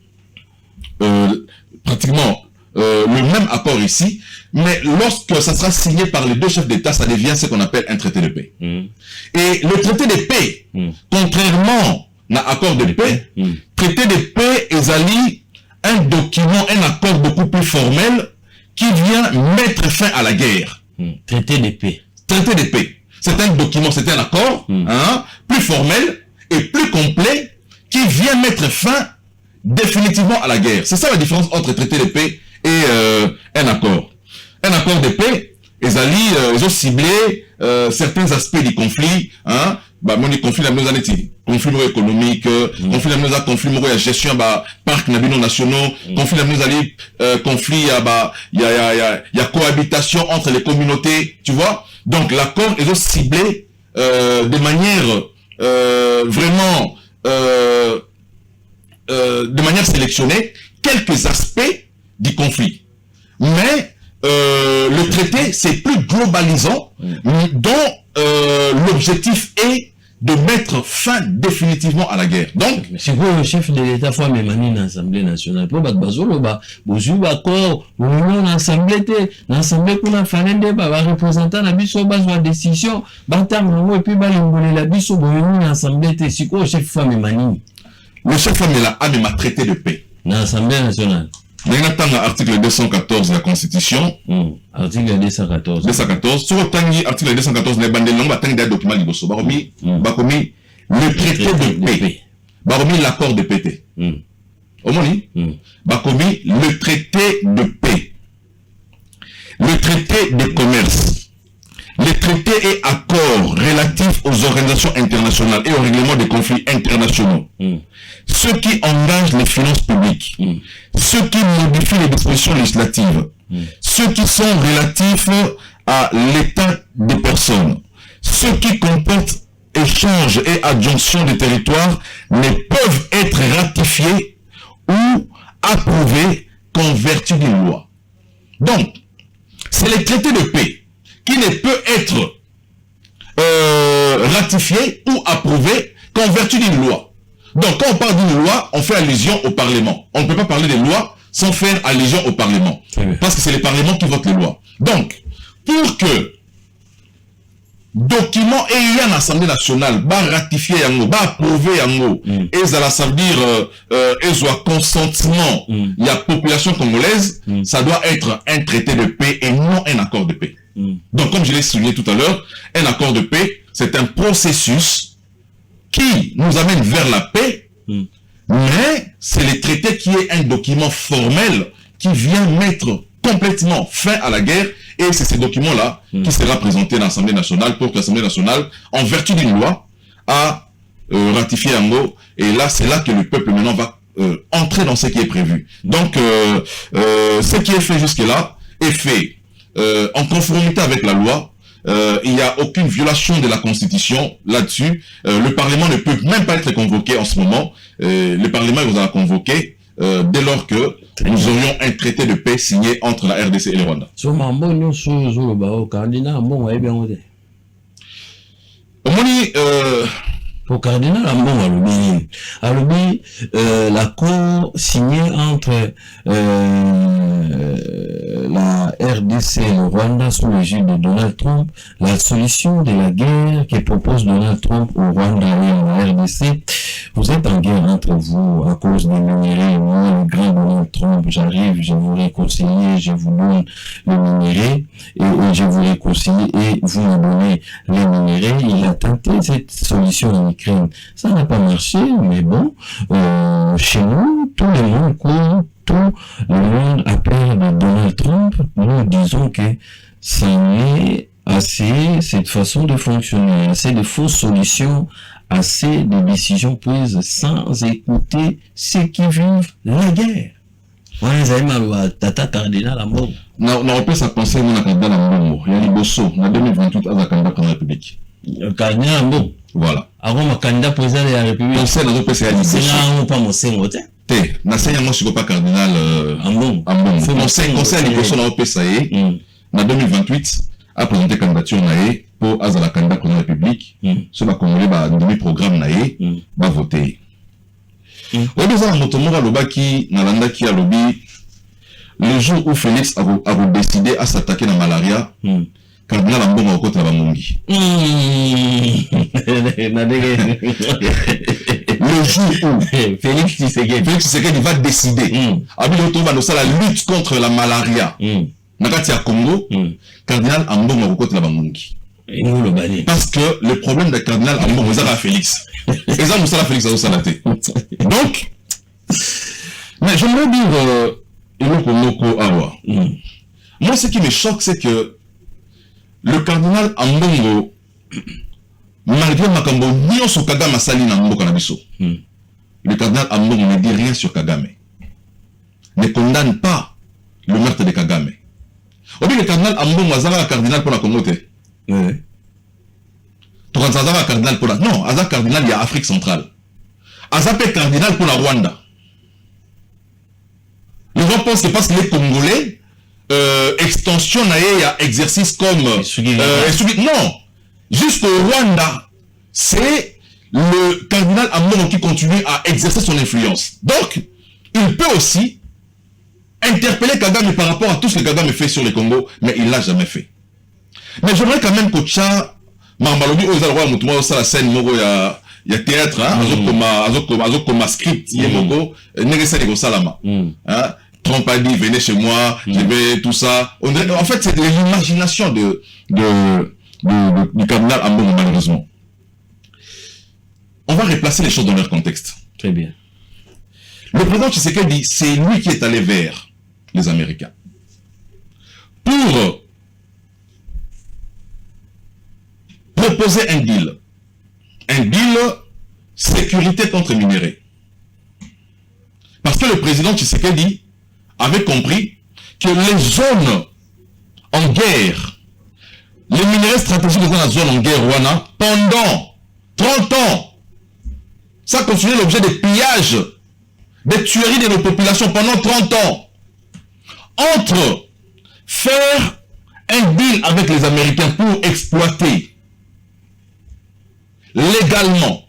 pratiquement le même accord ici, mais lorsque ça sera signé par les 2 chefs d'État, ça devient ce qu'on appelle un traité de paix. Et le traité de paix, contrairement à l'accord de paix, traité de paix est un document, un accord beaucoup plus formel qui vient mettre fin à la guerre. Traité de paix. Traité de paix. C'est un document, c'est un accord plus formel et plus complet qui vient mettre fin définitivement à la guerre. C'est ça la différence entre traité de paix et un accord. Un accord de paix, ils ont ciblé certains aspects du conflit. Conflit conflit économique, conflit de gestion parcs nationaux, conflit il y a cohabitation entre les communautés, tu vois. Donc l'accord ils ont ciblé de manière vraiment de manière sélectionnée quelques aspects du conflit. Mais le traité c'est plus globalisant, dont l'objectif est de mettre fin définitivement à la guerre. Donc, c'est quoi le chef de l'État fois même dans l'Assemblée nationale pour bazolo accord l'Assemblée l'Assemblée qu'on a fait représentant la biso bazwa décision batam et puis balimbolé la biso l'Assemblée c'est quoi le chef fois même le chef fois a même traité de paix dans l'Assemblée nationale. Article 214 de la Constitution. Article 214. 214. Sur l'article 214, les bandes longues battent des documents liboso. Baromi, le traité de paix. Baromi, l'accord de paix. Omoni, Bakomi, le traité de paix. Le traité de commerce. Les traités et accords relatifs aux organisations internationales et au règlement des conflits internationaux, ceux qui engagent les finances publiques, ceux qui modifient les dispositions législatives, ceux qui sont relatifs à l'état des personnes, ceux qui comportent échange et adjonction de territoires ne peuvent être ratifiés ou approuvés qu'en vertu d'une loi. Donc, c'est les traités de paix qui ne peut être ratifié ou approuvé qu'en vertu d'une loi. Donc, quand on parle d'une loi, on fait allusion au Parlement. On ne peut pas parler des lois sans faire allusion au Parlement. Parce que c'est le Parlement qui vote les lois. Donc, pour que document ayant l'Assemblée nationale va ratifier yango, va approuver yango, et ça veut dire et soit consentement il y a population congolaise, ça doit être un traité de paix et non un accord de paix. Donc comme je l'ai souligné tout à l'heure, un accord de paix c'est un processus qui nous amène vers la paix, mais c'est le traité qui est un document formel qui vient mettre complètement fin à la guerre. Et c'est ce document-là qui sera présenté dans l'Assemblée nationale pour que l'Assemblée nationale, en vertu d'une loi, a ratifié un mot. Et là, c'est là que le peuple maintenant va entrer dans ce qui est prévu. Donc, ce qui est fait jusque-là est fait en conformité avec la loi. Il n'y a aucune violation de la Constitution là-dessus. Le Parlement ne peut même pas être convoqué en ce moment. Le Parlement vous a convoqué dès lors que nous aurions un traité de paix signé entre la RDC et le Rwanda. Au cardinal Ambon Alobi, l'accord signé entre la RDC et le Rwanda sous l'égide de Donald Trump, la solution de la guerre que propose Donald Trump au Rwanda et à la RDC, vous êtes en guerre entre vous à cause des minéraux. Moi, le grand Donald Trump, j'arrive, je vous réconcilie, je vous donne les minéraux et je vous réconcilie et vous me donnez les minéraux. Il a tenté cette solution en Ukraine. Ça n'a pas marché, mais bon, chez nous, tout le monde court, tout le monde a peur de Donald Trump. Nous disons que ça n'est assez, cette façon de fonctionner, assez de fausses solutions, assez de décisions prises sans écouter ceux qui vivent la guerre. Tata Cardinal Ambon. On peut s'en penser à Cardinal Ambon. Il y a Liboso, en 2028, à la candidat pour la République. Cardinal Ambon. Voilà. Avant ma candidat président de la République. Conseil dans le PCA. C'est là où pas mon sein. Té, n'enseigne moi je ne pas cardinal Ambon. Conseil à Liboso dans le PCA. En 2028, a présenté candidature naé pour à la candidat pour la République. Ce va congolais va donner programme naé va voter. Au deuxième motomora lobaki nalanda qui a lobby le jour où Félix a décidé à s'attaquer à la malaria. Cardinal Ambon a côté la Mongi. Le jour où Félix Tshisekedi va décider à la lutte contre la malaria. Nakati à Congo, Cardinal Ambon a côté la Mongi. Parce que le problème de Cardinal Ambon c'est à Félix. Et ça nous a Félix à Osalaté. Donc, mais j'aimerais dire Iloko Awa. Moi ce qui me choque c'est que le cardinal Ambongo, malgré Makambo, Nyonso Kagame Sali Nambo Kanabiso, le cardinal Ambongo ne dit rien sur Kagame, ne condamne pas le meurtre de Kagame. On dit que le cardinal Ambongo Azara cardinal pour la Congote. Azara cardinal pour la. Non, Azara cardinal il y a Afrique centrale. Azara cardinal pour la Rwanda. Les gens pensent que parce qu'il est congolais, extension à exercice comme non, jusqu'au Rwanda c'est le cardinal Ambongo qui continue à exercer son influence, donc il peut aussi interpeller Kagame par rapport à tout ce que Kagame fait sur le Congo, mais il l'a jamais fait. Mais j'aimerais quand même que Tcha Mambalobi Ozalwa Moutouma ça la scène mogo ya théâtre azokoma script yemogo negesa nego salama hein. Trump a dit venez chez moi, je vais tout ça. En fait, c'est de l'imagination du cardinal Ambongo malheureusement. On va replacer les choses dans leur contexte. Très bien. Le président Tshisekedi, c'est lui qui est allé vers les Américains pour proposer un deal. Un deal sécurité contre minéraux. Parce que le président Tshisekedi avait compris que les zones en guerre, les minéraux stratégiques dans la zone en guerre Rwanda, pendant 30 ans, ça a continué l'objet des pillages, des tueries de nos populations pendant 30 ans. Entre faire un deal avec les Américains pour exploiter légalement,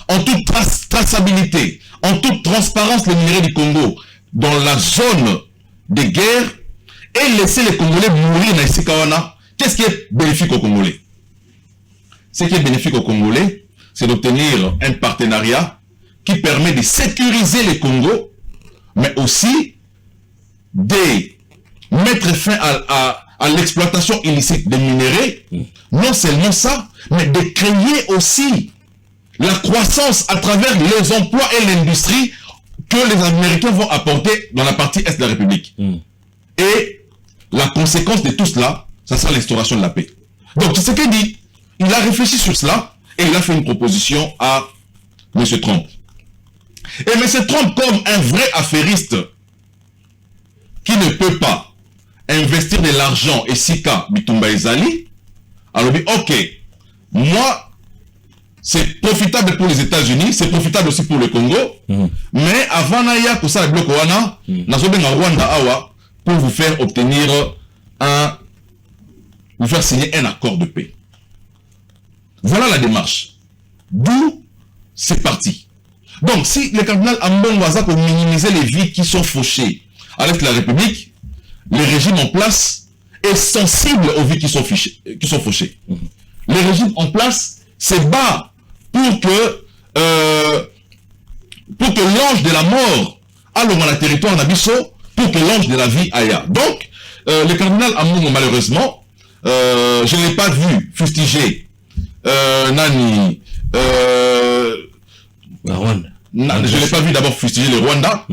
en toute traçabilité, en toute transparence les minéraux du Congo, dans la zone de guerre, et laisser les Congolais mourir dans Sikawana, qu'est-ce qui est bénéfique aux Congolais? Ce qui est bénéfique aux Congolais, c'est d'obtenir un partenariat qui permet de sécuriser les Congos, mais aussi de mettre fin à l'exploitation illicite des minéraux. Non seulement ça, mais de créer aussi la croissance à travers les emplois et l'industrie que les Américains vont apporter dans la partie est de la République. Et la conséquence de tout cela, ça sera l'instauration de la paix. Donc, c'est ce qu'il dit. Il a réfléchi sur cela et il a fait une proposition à M. Trump. Et M. Trump, comme un vrai affairiste qui ne peut pas investir de l'argent et Sika Bitumba Ezali, alors dit ok, moi c'est profitable pour les États-Unis, c'est profitable aussi pour le Congo, mais avant Naya pour ça le bloc Wana, nazobenga Rwanda awa pour vous faire obtenir vous faire signer un accord de paix. Voilà la démarche. D'où c'est parti. Donc si le cardinal Ambongo Waza pour minimiser les vies qui sont fauchées à l'est de la République, le régime en place est sensible aux vies qui sont fauchées. Le régime en place se bat pour que l'ange de la mort aille dans le territoire d'Abisso, pour que l'ange de la vie aille. Donc, le cardinal Ambongo, malheureusement, je ne l'ai pas vu fustiger Nani. Je ne l'ai pas vu d'abord fustiger le Rwanda.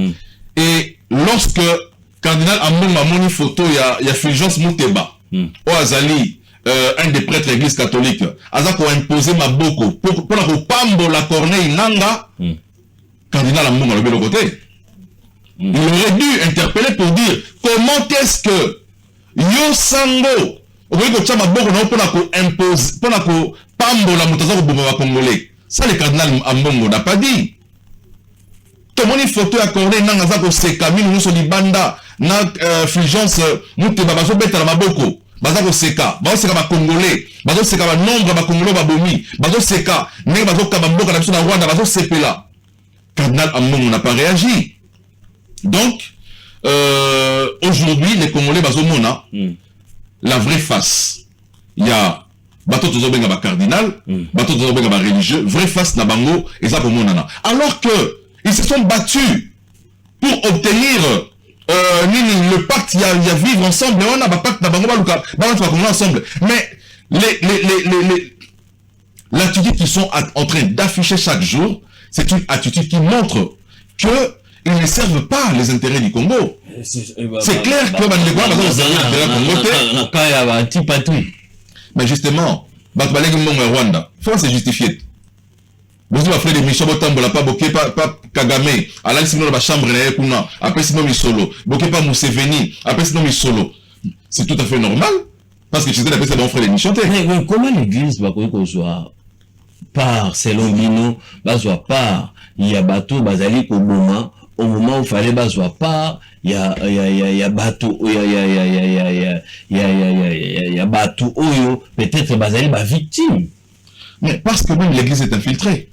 Et lorsque cardinal Ambongo a montré une photo, il y a Fulgence Mouteba, au Azali, un des prêtres de l'église catholique, Aza pour imposer Maboko, pour pambo la Corneille Nanga, cardinal Ambongo a le côté. Il aurait dû interpeller pour dire comment est-ce que Yo Sango, au lieu de Maboko, non, pour imposer, pour pambo la moutaza au Bouma Congolais. Ça, le cardinal Ambongo n'a pas dit. Tout le monde photo accordé dans la Seka, nous sommes Libanda, na Fulgence, Mouteba, bazo beta la Maboko, bazo Seka, bazo Seka Congolais, bazo Seka nombre ba Congolais babomi, bazo Seka, ne bazo Kabamboka na Rwanda, bazo Sepela. Cardinal Ambongo n'a pas réagi. Donc, aujourd'hui, les Congolais bazo mona, la vraie face. Il y a bateau de Zobenga ba cardinal, bateau de Zobenga ba religieux, vraie face na bango, et ça pour monana. Alors que ils se sont battus pour obtenir le pacte, il y a vivre ensemble, on a un pacte na bango baluka, ensemble. Mais l'attitude qu'ils sont en train d'afficher chaque jour, c'est une attitude qui montre que ils ne servent pas les intérêts du Congo. C'est clair que mais justement, Rwanda, il faut se justifier. Vous avez fait des missions, pas Kagame, à la sinon la chambre, après sinon Misolo, pas Museveni, après sinon Misolo. C'est tout à fait normal, parce que tu sais, après ça, on ferait des missions. Mais comment l'église va soit part, selon Bino, va soit part, il y a bateau, Bazali, Koboma, au moment où il fallait basoir part, il y a bateau, il y a bateau, peut-être Bazali va victime. Mais parce que même l'église est infiltrée.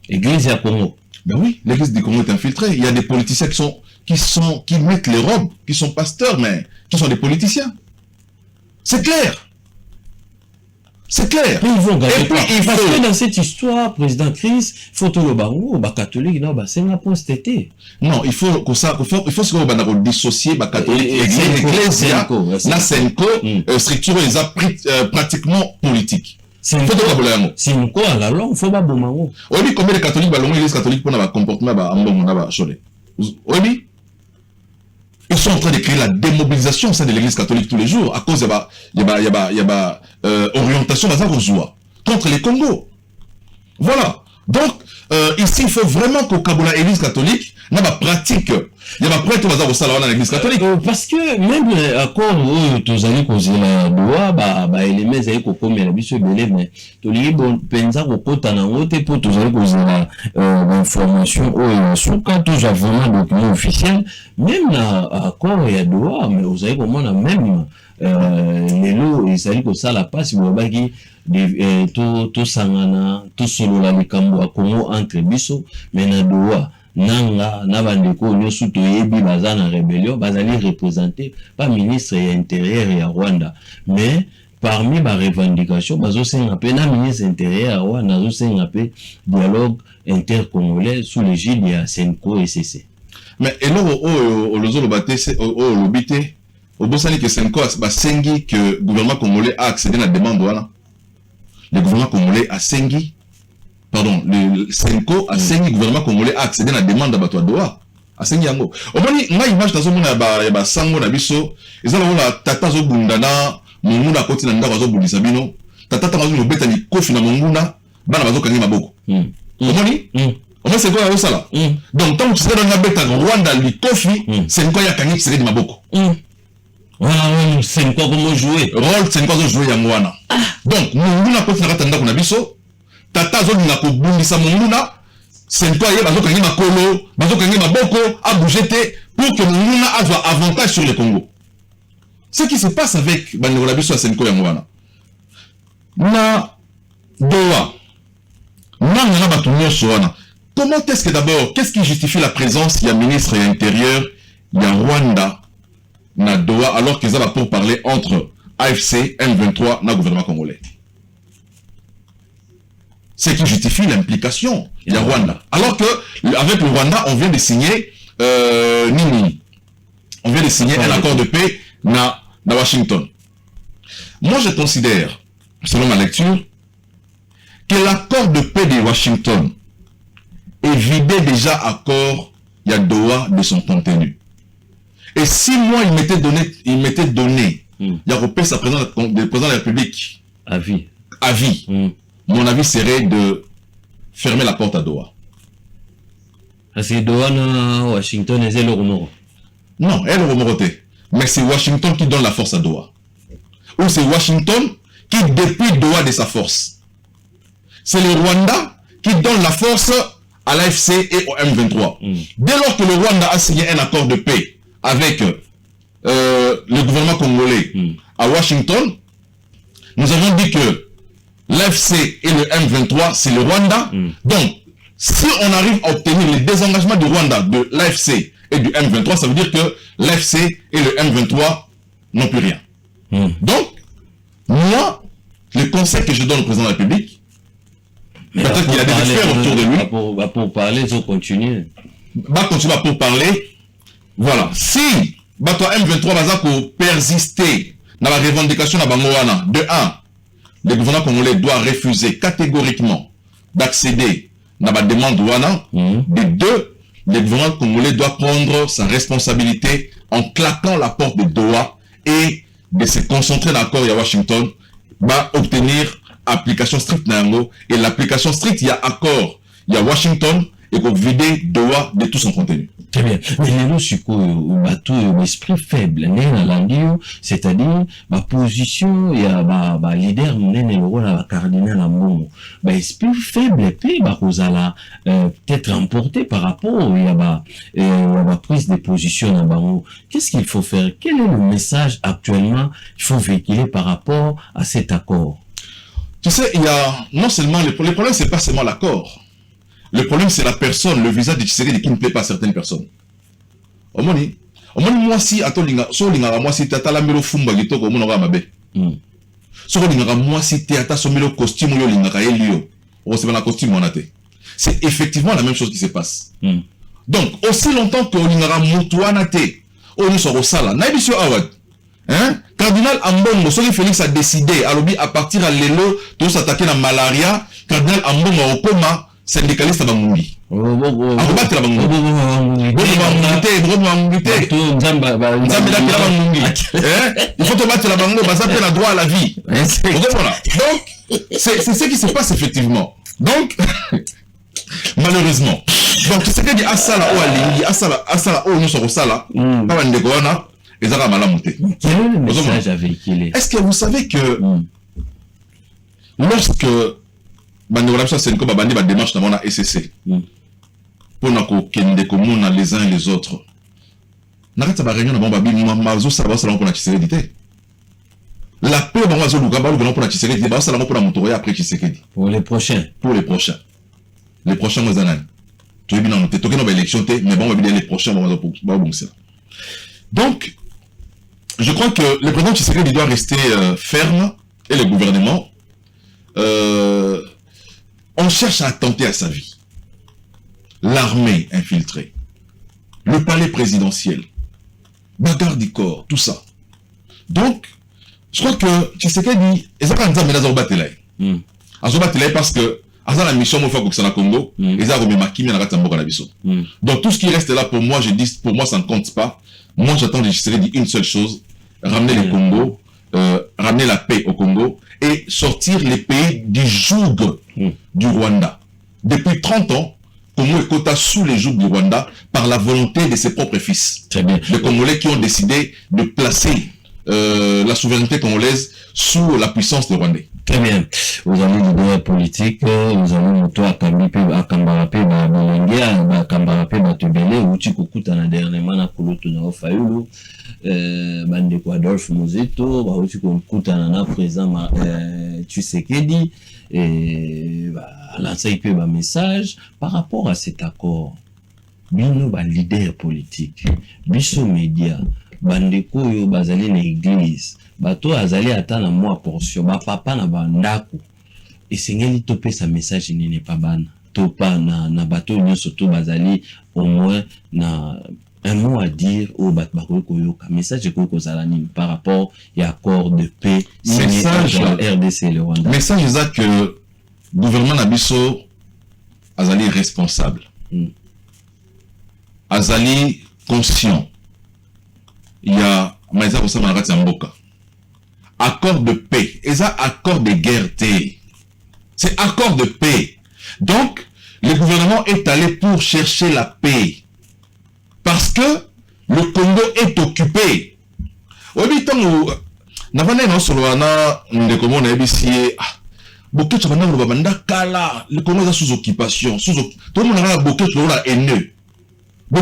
L'église à Congo. Ben oui, l'église du Congo est infiltrée. Il y a des politiciens qui mettent les robes, qui sont pasteurs, mais qui sont des politiciens. C'est clair. C'est clair. Ils vont garder quoi. Parce que dans cette histoire, président Chris, il faut tout le baron, les catholiques, non, c'est une apostaté. Non, il faut que ça, il faut se dissocier, les catholiques, l'église, la Senko, structure, les a pratiquement politiques. C'est une quoi, la langue, il faut pas bon. Oui, combien de catholiques, l'église catholique, pour avoir comportement, oui. Ils sont en train de créer la démobilisation au sein de l'église catholique tous les jours à cause de la orientation contre les Congo. Voilà. Donc, ici, il faut vraiment qu'au Kaboula, l'église catholique, n'a pas pratique. Il y a prêtre au salon dans l'église catholique. Parce que même accord où tous allez causer la loi, les mecs allaient comme la biche belé, mais tous les bon pensa au côté en haut et pour tous allez causer l'information ou sous quand tous a vraiment document officiel, même accord il y a loi, mais vous savez comment on a même les lots ils allaient que ça la passe vous voyez tout sangana tout solo la likambo à Congo entre biso mais na loi nanga na bandeko nyosu toyebi baza na rébellion bazali représenté par ministre de l'intérieur ya Rwanda mais parmi ma revendication bazo senga pe na ministre intérieur ya Rwanda bazo senga pe dialogue intercongolais sous l'égide ya Senko et CC. Mais eloko o lozo lobate o lobité au bosani que Senko ba sengi que le gouvernement congolais a accédé à la demande wana. Le gouvernement congolais a sengi pardon, le Senko a sengi, le gouvernement congolais a accédé à la demande d'Abato Doha. A sengi yango. Au moins, ma image dans ce monde, il y a sango na biso, ils ont la tata zo bundana, munguna koti na ndako zo bundisa bino, tata zo beta ni kofi na munguna, bana bazo kangi maboko. Au moins, On va c'est quoi ça là? Donc tant que tu serais dans la bête à Rwanda, lui Kofi, c'est quoi il y a gagné qui serait de Maboko. C'est quoi comment jouer? Rôle c'est quoi jouer Yangwana. Donc nous n'a pas fait la tanda qu'on a biso. Tata zone n'a pas bondi sa munguna. C'est quoi il y a bazo gagné makolo, bazo gagné Maboko, a bougé pour que nous avoir avantage sur le Congo. Ce qui se passe avec Banderola biso c'est quoi Yangwana. Na Doha. Nanga batunyo soana. Comment est-ce que d'abord, qu'est-ce qui justifie la présence du ministre de l'Intérieur, il y a Rwanda, na Doha, alors qu'ils ont pour parler entre AFC, M23, na gouvernement congolais? Ce qui justifie l'implication, il y a Rwanda. Alors que, avec le Rwanda, on vient de signer, on vient de signer un accord de paix na Washington. Moi, je considère, selon ma lecture, que l'accord de paix de Washington est vidé déjà accord, il y a Doha de son contenu. Et 6 mois, il m'était donné, il y a repris sa présence, le président de la République. Avis. Mon avis serait de fermer la porte à Doha. Parce que Doha, Washington, c'est le remords. Non, elle est remorotée. Mais c'est Washington qui donne la force à Doha. Ou c'est Washington qui dépouille Doha de sa force. C'est le Rwanda qui donne la force à l'AFC et au M23. Dès lors que le Rwanda a signé un accord de paix avec le gouvernement congolais à Washington, nous avons dit que l'AFC et le M23, c'est le Rwanda. Donc, si on arrive à obtenir le désengagement du Rwanda, de l'AFC et du M23, ça veut dire que l'AFC et le M23 n'ont plus rien. Donc, moi, le conseil que je donne au président de la République, peut-être qu'il y a des experts autour de lui. Pour parler, ils ont continué. Va continuer pour parler. Voilà. Si toi M23 va persister dans la revendication de Bangoana, de 1, le gouvernement congolais doit refuser catégoriquement d'accéder à la demande Wana. De 2, le gouvernement congolais doit prendre sa responsabilité en claquant la porte de Doha et de se concentrer dans l'accord à Washington, va obtenir application stricte Nango, et l'application stricte, il y a accord, il y a Washington, et qu'on vide Doha de tout son contenu. Très bien. Mais les lots, c'est quoi, l'esprit faible, c'est-à-dire, ma position, il y a, leader, le cardinal Ambongo, esprit faible, et puis, peut-être emporté par rapport, il y a, prise de position à Bango. Qu'est-ce qu'il faut faire? Quel est le message actuellement qu'il faut véhiculer par rapport à cet accord? Tu sais, il y a non seulement le problème, c'est pas seulement l'accord. Le problème, c'est la personne, le visage de Tshisekedi qui ne plaît pas à certaines personnes. Omoni, moi si atolinga, so linga moi si tata la melo fumba gitoko omona wa mabe. So linga moi si tata so melo costume yo linga ka elio. O se na costume on a te. C'est effectivement la même chose qui se passe. Donc, aussi longtemps que linga mutuana te, o ni so sala, na bisio awad. Hein? Cardinal Ambongo, celui Félix a décidé, à partir à l'élo, de s'attaquer à la malaria, Cardinal Ambongo au coma, syndicaliste à Bangungi. Il faut te battre la Bango, ça fait la droit à la vie. Donc, c'est ce qui se passe effectivement. Donc, malheureusement. Donc, ce que dit Asala ou Alingi, Asala ou nous sommes Sala, pas un dégoana. Quel est le message à véhiculer? Est-ce que vous savez que lorsque Banderola c'est une démarche dans la SCC pour nous les uns et les autres, la paix pour les prochains. Pour les prochains. Les prochains mois d'année. Tu es bien en tête. Tu es dans l'élection, mais bon, les prochains mois. Donc, je crois que le président Tshisekedi doit rester ferme et le gouvernement. On cherche à attenter à sa vie. L'armée infiltrée, le palais présidentiel, bagarre du corps, tout ça. Donc, je crois que Tshisekedi, parce que la mission au Congo, donc tout ce qui reste là pour moi, je dis, pour moi ça ne compte pas. Moi j'attends de Tshisekedi une seule chose, ramener le Congo, ramener la paix au Congo et sortir les pays du joug du Rwanda. Depuis 30 ans, Congo et Kota sous les joues du Rwanda par la volonté de ses propres fils. Très bien. Les Congolais qui ont décidé de placer la souveraineté congolaise sous la puissance des Rwandais. Très bien. Vous avez leader politique, vous avez moto à Kambarape, à Kambarape, Batubele, Uchi Kukuta na dernièrement na Kulutu na Ofayulu, Bandeko Adolphe Mozeto, Uchi Kukuta na président Tshisekedi, et lancer un message par rapport à cet accord. Bino ba leader politique, biso média, bandeko yo bazali na église, bato azali ata na mwa portion, ba papa na bandako. Et sengeli topé sa message n'est pas ban. Topa na bato nyonso to bazali au moins na un mot à dire au batbako koyoka. Message ko kozalani par rapport à accord de paix signé entre la RDC et le Rwanda. Message est que gouvernement Nabiso azali responsable. Azali conscient. Il y a maïsa kosa manakati mboka. Accord de paix. Et ça accord de guerre. C'est accord de paix. Donc, le gouvernement est allé pour chercher la paix. Parce que le Congo est occupé. Le Congo est sous occupation. Tout le monde a haineux. Le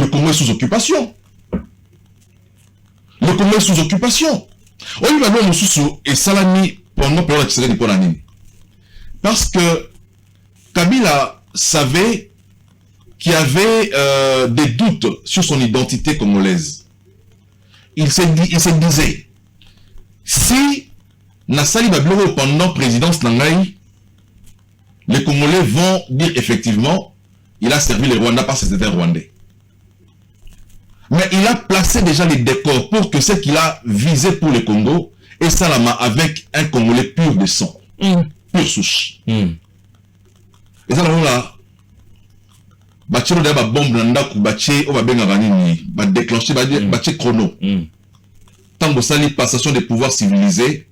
Congo est sous occupation. Le Congo est sous occupation. Et Salami pendant période de parce que Kabila savait qu'il y avait des doutes sur son identité congolaise. Il se disait, si Nassali Babloro pendant présidence Nangaï, les Congolais vont dire effectivement, il a servi les Rwandais parce que c'était rwandais. Mais il a placé déjà les décors pour que ce qu'il a visé pour le Congo et Salama avec un Congolais pur de sang, pure souche. Et ça là, bâtir des bombes dans bâtir au bengaranini, déclencher bâtir chrono. Tant que ça les passation des pouvoirs civilisés,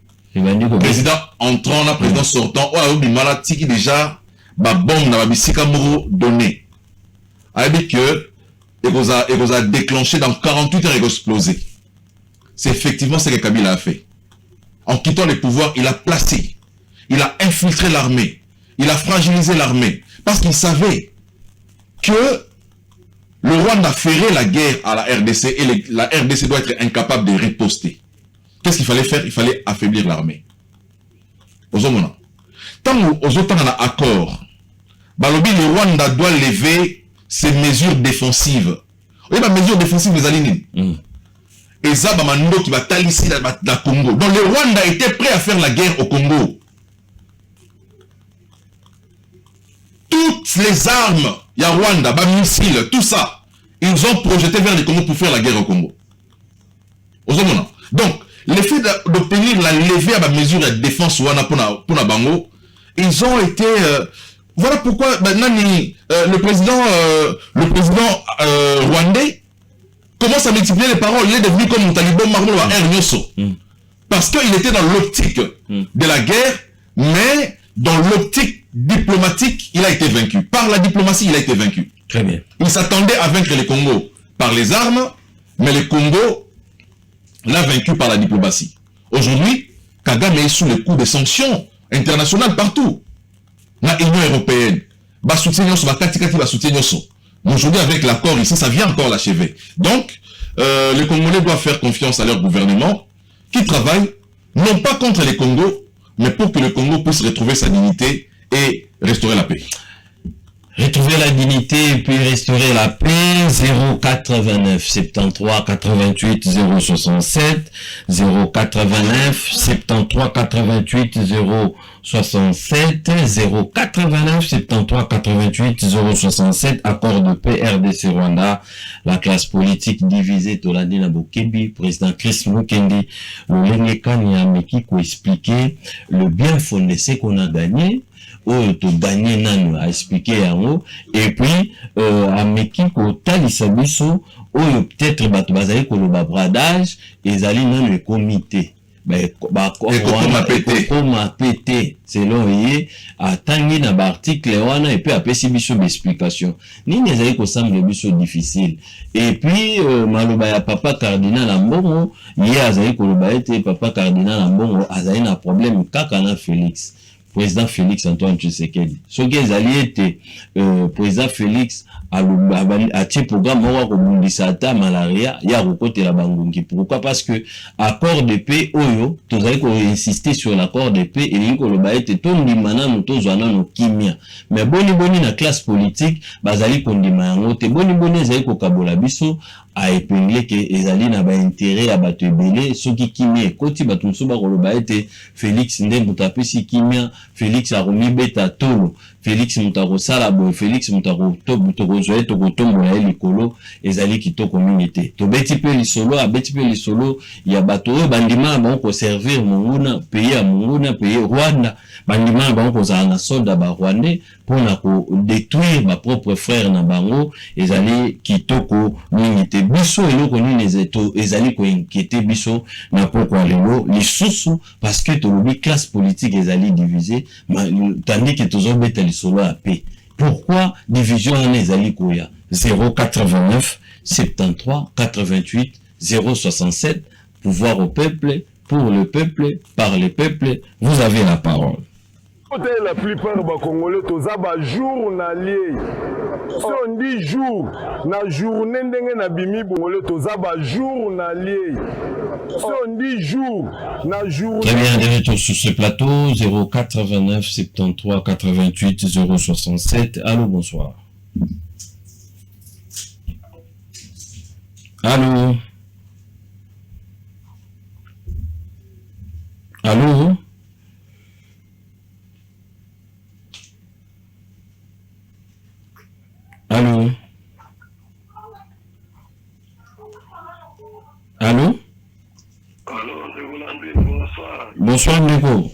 président entrant, la président sortant, ou alors malati qui déjà bombe dans bisika moro donné. Avec que et vous a déclenché dans 48 heures et explosé. C'est effectivement ce que Kabila a fait. En quittant les pouvoirs, il a placé, il a infiltré l'armée, il a fragilisé l'armée, parce qu'il savait que le Rwanda ferait la guerre à la RDC et la RDC doit être incapable de riposter. Qu'est-ce qu'il fallait faire? Il fallait affaiblir l'armée. Tant aux autres on a accord, Balobi, le Rwanda doit lever ces mesures défensives. Oui, les mesures défensives des Alinines. Et ça, Bamando qui va talisser la Congo. Donc le Rwanda était prêt à faire la guerre au Congo. Toutes les armes, il y a Rwanda, missiles, tout ça, ils ont projeté vers le Congo pour faire la guerre au Congo. Donc, l'effet d'obtenir la levée à la mesure de défense pour la Bango, ils ont été... voilà pourquoi maintenant le président rwandais commence à multiplier les paroles. Il est devenu comme un taliban marmot à Ernyoso. Parce qu'il était dans l'optique de la guerre, mais dans l'optique diplomatique, il a été vaincu. Par la diplomatie, il a été vaincu. Très bien. Il s'attendait à vaincre le Congo par les armes, mais le Congo l'a vaincu par la diplomatie. Aujourd'hui, Kagame est sous le coup des sanctions internationales partout. La Union européenne, aujourd'hui avec l'accord ici, ça vient encore l'achever. Donc, les Congolais doivent faire confiance à leur gouvernement qui travaille non pas contre les Congos, mais pour que le Congo puisse retrouver sa dignité et restaurer la paix. Retrouver la dignité et puis restaurer la paix. 089 73 88 067 089 73 88 067 089 73 88 067. Accord de paix RDC Rwanda. La classe politique divisée Toladina Bokebi, président Chris Mukendi, le Kanya Mekiko expliquer le bien fondé ce qu'on a gagné. To gagner nanu a expliqué yango et puis a Mekiko talisa biso oyo peut-être bato bazali koloba bradage ezali nanu le comité koma pété selon ye atangi na ba article wana et puis apesi biso explication nini ezali ko semble biso difficile et puis maloba ya papa cardinal Ambongo ye azali ko loba ete papa cardinal Ambongo azali na problème kaka na Félix président Félix Antoine Tshisekedi soki ezali ete président Félix atie programme moko kobundisa ata malaria ya kokotela bangungi. Pourquoi? Parce que accord de paix oyo tozali ko insister sur l'accord de paix elingi koloba ete tondima nanu tozwa nanu kimia mais boni na classe politique bazali kondima yango te boni ezali kokabola biso a épinglé que ezali na ba intérêt ya bato ebele soki kimia ekoti bato mosusu bakoloba ete Félix nde moto apesi kimia Félix akomibeta tolo Félix mutakosala boye Félix mutakozwa tokotombola ye likolo ezali kitoko mingi te tobeti pe lisolo abeti pe lisolo ya bato oyo bandima bango servir monguna pays ya monguna pays Rwanda bandima bango kozala na soldat ba Rwandais pona ko détruire ba propre frère na bango ezali kitoko mingi te biso eloko nini ezali ko inquiéter biso na pokwa lelo lisusu parce que tolobi classe politique ezali divisée tandis que tozobeta lisolo ya paix. Pourquoi division en ezali koya 089 73 88 067 pouvoir au peuple pour le peuple par le peuple vous avez la parole. La plupart des Congolais toza ba journalier. Si on dit jour, na journée ndenge na bimi bongolais toza ba journalier. Si on dit jour, na journée. Très bien, de retour sur ce plateau 089 73 88 067. Allô, bonsoir. Allô. Allô. Allô. Allô. Bonsoir. Bonsoir, Nico.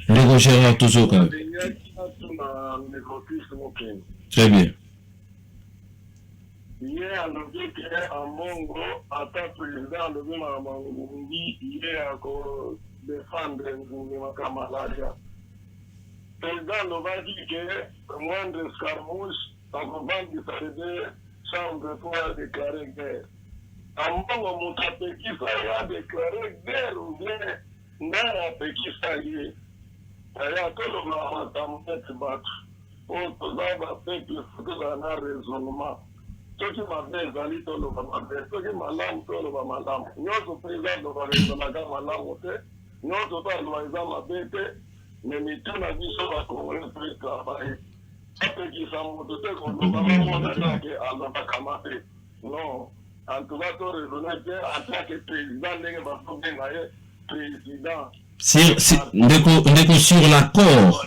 Nico Gérard Tozoka. Très bien. Hier, alobi ke Ambongo ata président alobi Ngungi hier ako défendre Ngungi maka malaria. Président alobaki ke moindre escarmouche akovandisa de chambre pour déclarer guerre. Ambongo moto apekisa ye adéclarer guerre ou bien ndenge apekisa ye. Aya toloba makambo neti bato po toza bapeuple tozala na raisonnement. Soki mabe ezali toloba mabe, soki malamu toloba malamu. Nyonso président loba rezonaka malamu te, nyonso to aloba eza mabe te, me mituna biso bakongole mpe travaye. Apekisa moto te koloba mamona kake alobaka mabe. Non, en tout cas to rezone te en tant que président ndenge bakobenga ye président. Ndeko sur l'accord,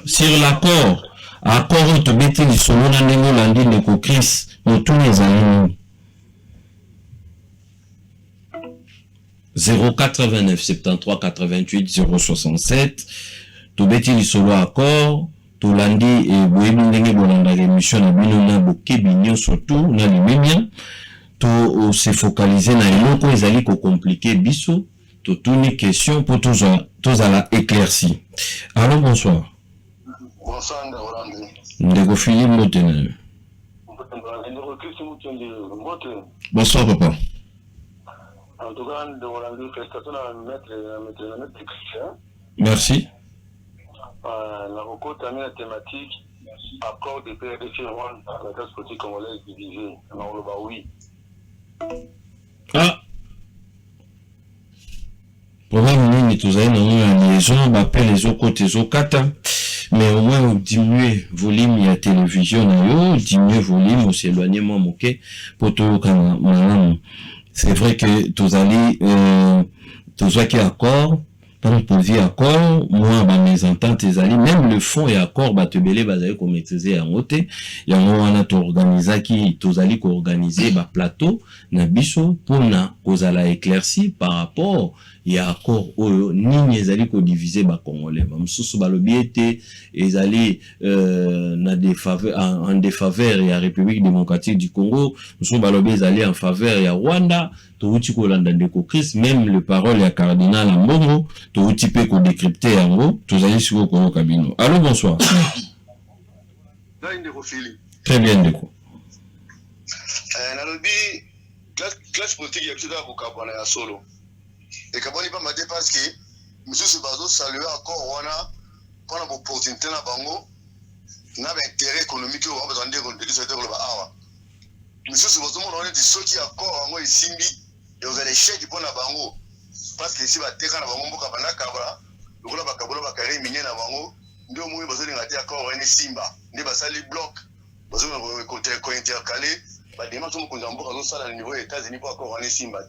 accord to beti lisolo na ndenge landi ndeko Chris motuni ezali 089 73 88 067 to beti lisolo accord to landi e boyebi ndenge bolanda émission na bino na bokebi nyonso tu na limemia to se focaliser na eloko ezali ko compliquer biso to tuni question pour tous à la éclairci. Allô, bonsoir. Bonsoir, Ndorandi. Ndeko Philippe Motene. Bonsoir, papa. En tout cas, Ndorandi, félicitations à maître Christian. Merci. La rencontre a mis la thématique accord de paix avec Rwanda, la classe politique congolaise divisée. Alors, le bah oui. Ah. Problème nini tozali na liaison bappelle les autres côtés zokata mais au moins diminuer volume ya télévision na yo diminuer volume ou s'éloigner moins moke pour tout malamu. C'est vrai que tozali tozaki accord tant pour dire accord moi ba mes ententes ezali même le fond et accord batebele bazali ko maîtriser yango te yango wana to organisaki tozali ko organiser ba plateau na biso pour na kozala éclairci par rapport ya accord oyo nini ezali ko diviser ba congolais mosusu balobi ete ezali na en défaveur ya République démocratique du Congo, mosusu balobi ezali en faveur ya Rwanda. Touti ko landa ndeko Chris, même le parole ya cardinal Mbongo touti pe ko décrypter yango tozali siko ko kabino. Allô, bonsoir. Très bien, ndeko. Nalobi classe politique ya kida ko kabana ya solo et kabani pas mate parce que monsieur Sebazo saluer encore wana pour l'opportunité na bango na intérêt économique au besoin de secteur le awa monsieur Sebazo mon on dit ceux qui accord bango isimbi et vous allez chèque pour na bango parce que si ba teka na bango mboka bana kabala lokola bakabola bakare minye na bango ndio moyo bazo ngati accord wana simba ndi basali bloc bazo côté ko intercalé ba démarche mo konza mboka zo sala niveau des États-Unis pour accord wana simba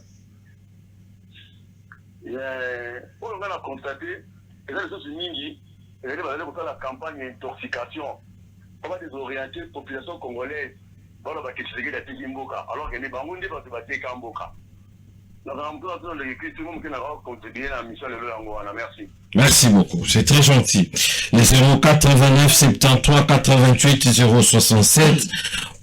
on a constaté et là les choses mingi et là va aller pour faire la campagne d'intoxication on va désorienter la population congolaise dans la bakitségué de Timboka alors que les bangonde va se battre Kamboka. Merci beaucoup, c'est très gentil. Les 089 73 88 067,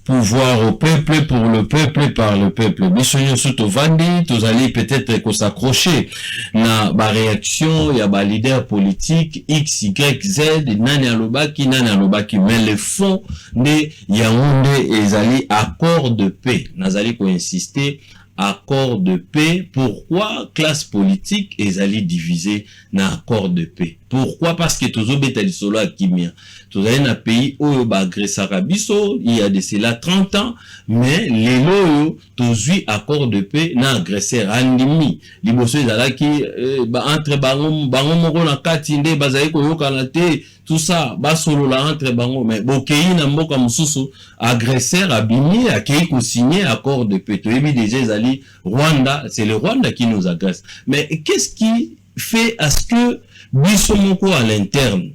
pouvoir au peuple, pour le peuple, par le peuple. Bisogno surtout Vandi, tous allez peut-être s'accrocher na ba réaction, il y a ba leader politique X, Y, Z, nani alobaki, mais le fond de Yaoundé et Zali accord de paix. Nazali ko insister accord de paix. Pourquoi classe politique ezali divisé na accord de paix? Pourquoi? Parce que tous obétali solo à Kimia. Tous allez na pays où ba agressara biso il y a de cela 30 ans, mais les loyo tous accord de paix na agresseur andimi. Liboso ezala ki ba entre bango moko na katinde bazali ko yokana te tout ça ba solo la entre bango mais bokei na mboka mususu agresseur abimi akei ko signer accord de paix. To ebi déjà ezali Rwanda, c'est le Rwanda qui nous agresse. Mais qu'est-ce qui fait à ce que biso moko à l'interne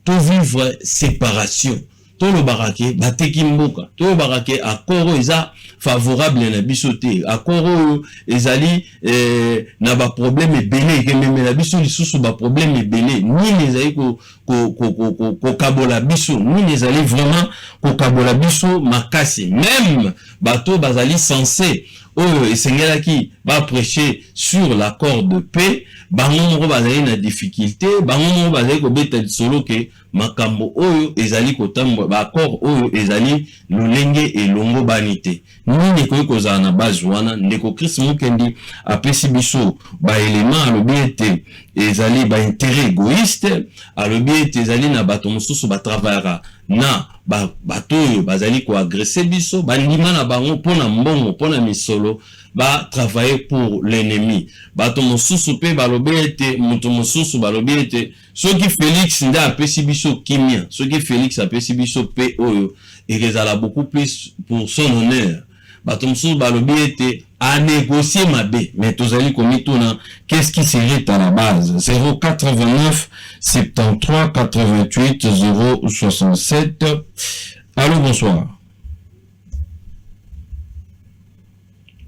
to vivre séparation, to le barake bateki mboka, to barake accord eza favorable na biso te, accord ezali na ba problème ebele ke même na biso lisusu ba problème ebele ni ezali ko kabola biso ni ezali vraiment ko kabola biso makasi même bato bazali censé esengelaki ba prêcher sur l'accord de paix bango moko bazali na difficulté bango moko bazali ko beta solo ke makambo oyo ezali kotambo ba accord oyo ezali lolenge elongo banité nini ko kozana na base wana ndeko Chris Mukendi apesi biso ba élément alobi ete ezali ba intérêt égoïste alobi ete ezali na bato mosusu ba travaillera na bato oyo bazali ko agresser biso bandima na bango pona mbongo pona misolo ba travailler pour l'ennemi bato mosusu pe balobi ete moto mosusu balobi ete soki Félix nda apesi biso kimia soki Félix apesi biso pe oyo ezala beaucoup plus pour son honneur bato mosusu balobi ete à négocier mabe mais tozali komituna qu'est-ce qui serait à la base 089 73 88 067. Allô, bonsoir.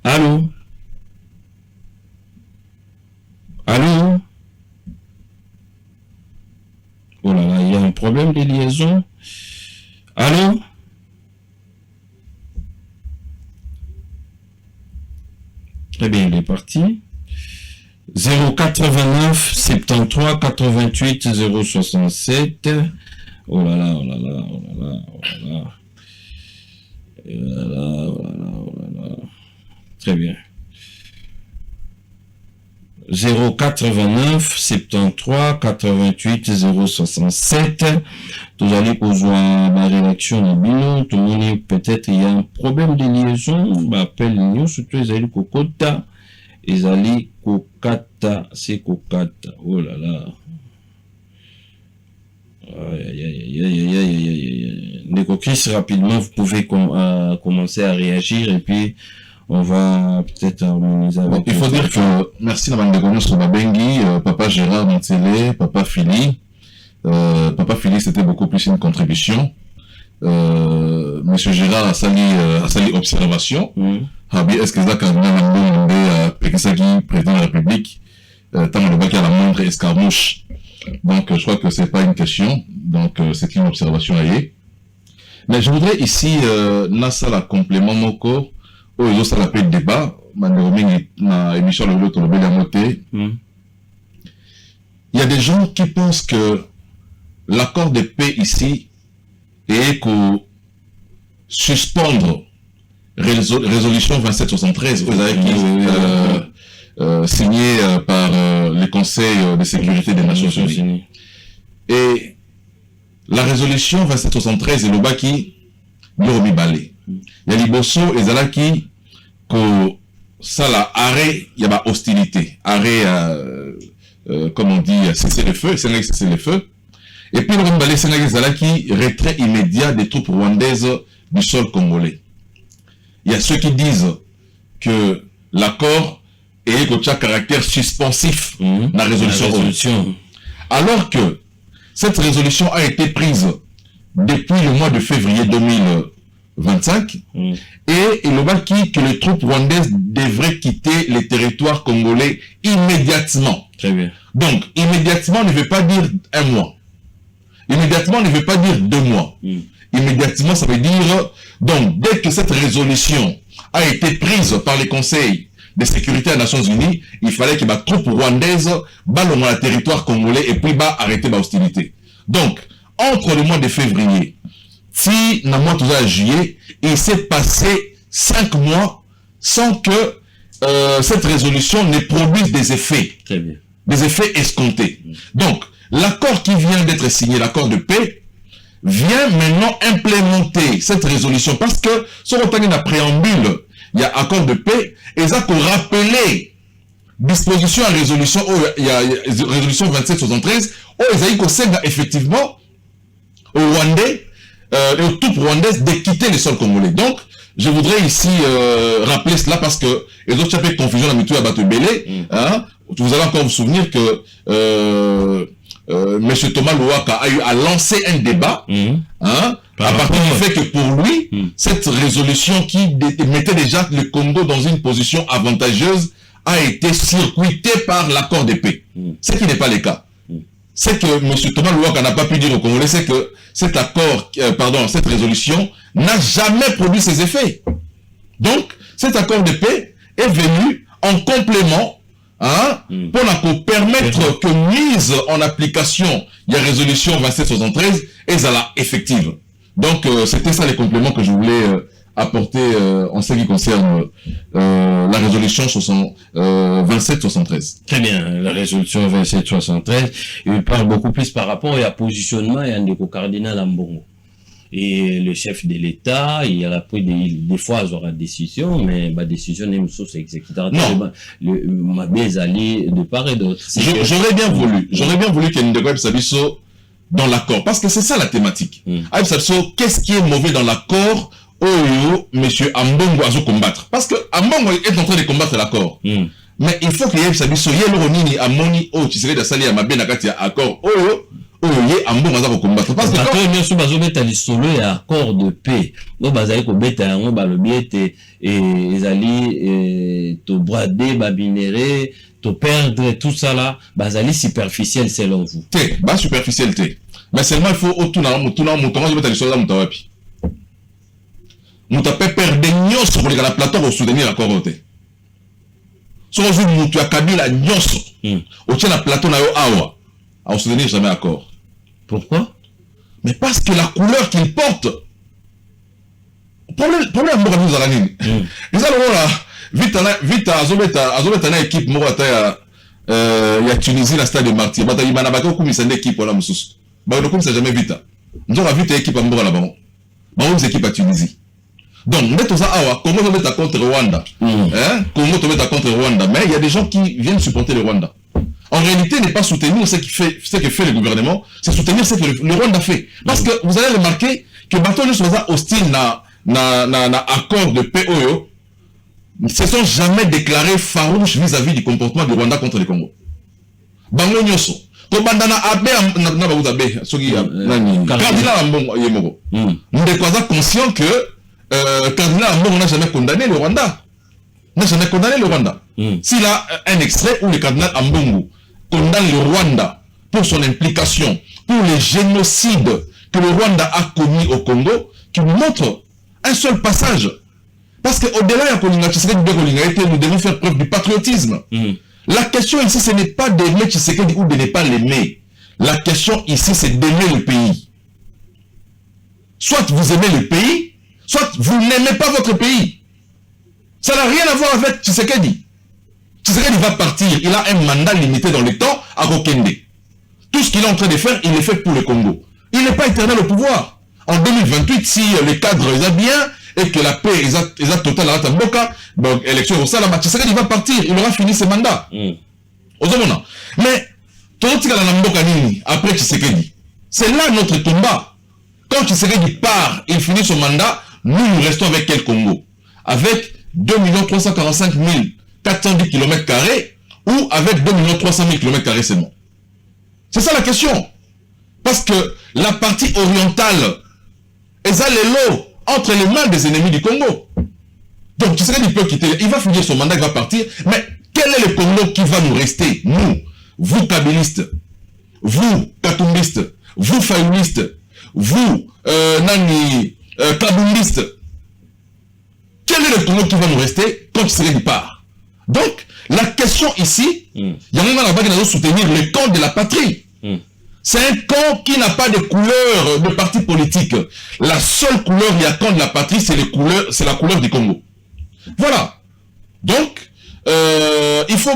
Allô? Allô? Oh là là, il y a un problème de liaison. Allô? Très bien, il est parti. 089 73 88 067. Oh là là, oh là là, oh là là, oh là là. Oh là là, oh là là, oh là là. Très bien. 089 73 88 067. Vous allez rejoindre ma rédaction de Bino. Tout le monde, peut-être il y a un problème de liaison. On appelle nous, surtout les alliés Kokota. Les alliés Kokata, c'est Kokata. Oh là là. Ndeko Chris, rapidement, vous pouvez commencer à réagir et puis on va peut-être harmoniser avec. Il faut dire que merci Namandegonu sur Babengi, Papa Gérard Montélé, Papa Philly. Papa Philly, c'était beaucoup plus une contribution. Monsieur Gérard a sali observation. Est-ce que ça, quand même, président de la République, tant le bac à la moindre escarmouche. Donc, je crois que c'est pas une question. Donc, c'est une observation à y. Mais je voudrais ici, nasa la complément moko, ou ça l'appelle débat, na émission le l'autre le moté. Il y a des gens qui pensent que l'accord de paix ici est que suspendre résolution 2773 signée par le Conseil de sécurité des Nations Unies. Et la résolution 2773 est le bas qui l'Oromi Balé. Il y a Liboso et Zalaki que ça la arrêt, il y a hostilité, arrêt, comme on dit, cesser le feu, c'est cesser le feu. Et puis l'Oromi Balé, c'est Zalaki retrait immédiat des troupes rwandaises du sol congolais. Il y a ceux qui disent que l'accord est qu'au caractère suspensif dans la résolution. Alors que cette résolution a été prise depuis le mois de février 2025 et le bas qui que les troupes rwandaises devraient quitter les territoires congolais immédiatement. Très bien. Donc, immédiatement ne veut pas dire un mois. Immédiatement ne veut pas dire 2 mois. Immédiatement, ça veut dire, donc, dès que cette résolution a été prise par les conseils de sécurité des Nations Unies, il fallait que les troupes rwandaises ballonnent dans le territoire congolais et puis arrêter l'hostilité. Donc, entre le mois de février, si dans le mois de juillet, il s'est passé 5 mois sans que cette résolution ne produise des effets. Très bien. Des effets escomptés. Donc, l'accord qui vient d'être signé, l'accord de paix, vient maintenant implémenter cette résolution parce que sur le plan de préambule, il y a accord de paix et ça pour rappeler disposition à résolution, il y a résolution 2773 où ils ont effectivement au Rwandais et aux troupes rwandaises de quitter le sol congolais. Donc, je voudrais ici rappeler cela parce que les autres fait confusion dans le milieu à Bateau-Bélé. Vous allez encore vous souvenir que M. Thomas Louaka a lancé un débat à partir du fait que pour lui, cette résolution qui mettait déjà le Congo dans une position avantageuse a été circuitée par l'accord de paix. Ce qui n'est pas le cas. C'est que M. Thomas Louaka n'a pas pu dire au Congolais, c'est que cet accord, cette résolution n'a jamais produit ses effets. Donc, cet accord de paix est venu en complément pour permettre que mise en application il y a résolution 2773 et ça la effective. Donc c'était ça les compléments que je voulais apporter en ce qui concerne la résolution 2773. Très bien, la résolution 2773, il parle beaucoup plus par rapport à la positionnement et à un cardinal Ambongo. Et le chef de l'État, il a pris des fois il aura décision, mais ma décision n'est pas source exécutoire. Ma bezali de part et d'autre. J'aurais bien voulu qu'il y ait une déclaration Sabiso dans l'accord, parce que c'est ça la thématique. Sabiso, qu'est-ce qui est mauvais dans l'accord où monsieur Ambongo a combattre? Parce que Ambongo est en train de combattre l'accord. Mais il faut qu'il y ait Sabiso, il y ait l'Oronini, Amoni, tu serais de sali à ma benakati accord, parce que accord de paix no bazali ko beta yango balobi ete ezali to brader babinere to perdre tout ça là bazali superficiel selon vous superficiel mais seulement il faut autour mutuna beta lisola mutawapi mutape perdre nyonso pour la plateau pour soutenir l'accord te so zo mutu akabila nyonso au tient la plateau na yo awa à soutenir jamais accord. Pourquoi? Mais parce que la couleur qu'il porte. Problème nous à la ligne. Ils allons vite à na équipe morata ya Tunisie la stade de Martyr. Bata yimana bako kumisa équipe wala mususu. Ba ko kumisa jamais vite. Nous avons vite équipe mbora là bas. Ba une équipe à Tunisie. Donc mettons ça awa Congo to mettre contre Rwanda. Congo to mettre contre Rwanda, mais il y a des gens qui viennent supporter le Rwanda. En réalité, n'est pas soutenir ce que fait le gouvernement, c'est soutenir ce que le Rwanda fait. Parce que vous allez remarquer que Bateau ne soit hostile na accord de paix ne se sont jamais déclarés farouches vis-à-vis du comportement du Rwanda contre le Congo. Bango nyoso. Kobandana abe na ba uzabe soki nani cardinal Ambongo yemoko. Nous sommes conscients que cardinal Ambongo n'a jamais condamné le Rwanda. n'a jamais condamné le Rwanda. S'il a un extrait où le cardinal Ambongo condamne le Rwanda pour son implication, pour les génocides que le Rwanda a commis au Congo, qui nous montre un seul passage. Parce qu'au-delà de nous devons faire preuve du patriotisme. La question ici, ce n'est pas d'aimer Tshisekedi ou de ne pas l'aimer. La question ici, c'est d'aimer le pays. Soit vous aimez le pays, soit vous n'aimez pas votre pays. Ça n'a rien à voir avec Tshisekedi. Tshisekedi va partir, il a un mandat limité dans le temps à Kokende. Tout ce qu'il est en train de faire, il le fait pour le Congo. Il n'est pas éternel au pouvoir. En 2028, si le cadre est bien et que la paix est totale à Ratamboka, donc élection au Salama, Tshisekedi va partir, il aura fini ses mandats. Mais, après Tshisekedi, c'est là notre combat. Quand Tshisekedi part, il finit son mandat, nous restons avec quel Congo? Avec 2 345 410 km² ou avec 2 300 000 km² seulement. C'est ça la question. Parce que la partie orientale est l'eau entre les mains des ennemis du Congo. Donc Tshisekedi peut quitter, il va finir son mandat, il va partir, mais quel est le Congo qui va nous rester? Nous, vous kabylistes, vous katumbistes, vous fayonistes, vous kabumbistes, quel est le Congo qui va nous rester quand Tshisekedi part? Donc, la question ici, il y a un moment là-bas qui doit soutenir le camp de la patrie. C'est un camp qui n'a pas de couleur de parti politique. La seule couleur, il y a camp de la patrie, c'est la couleur du Congo. Voilà. Donc, il faut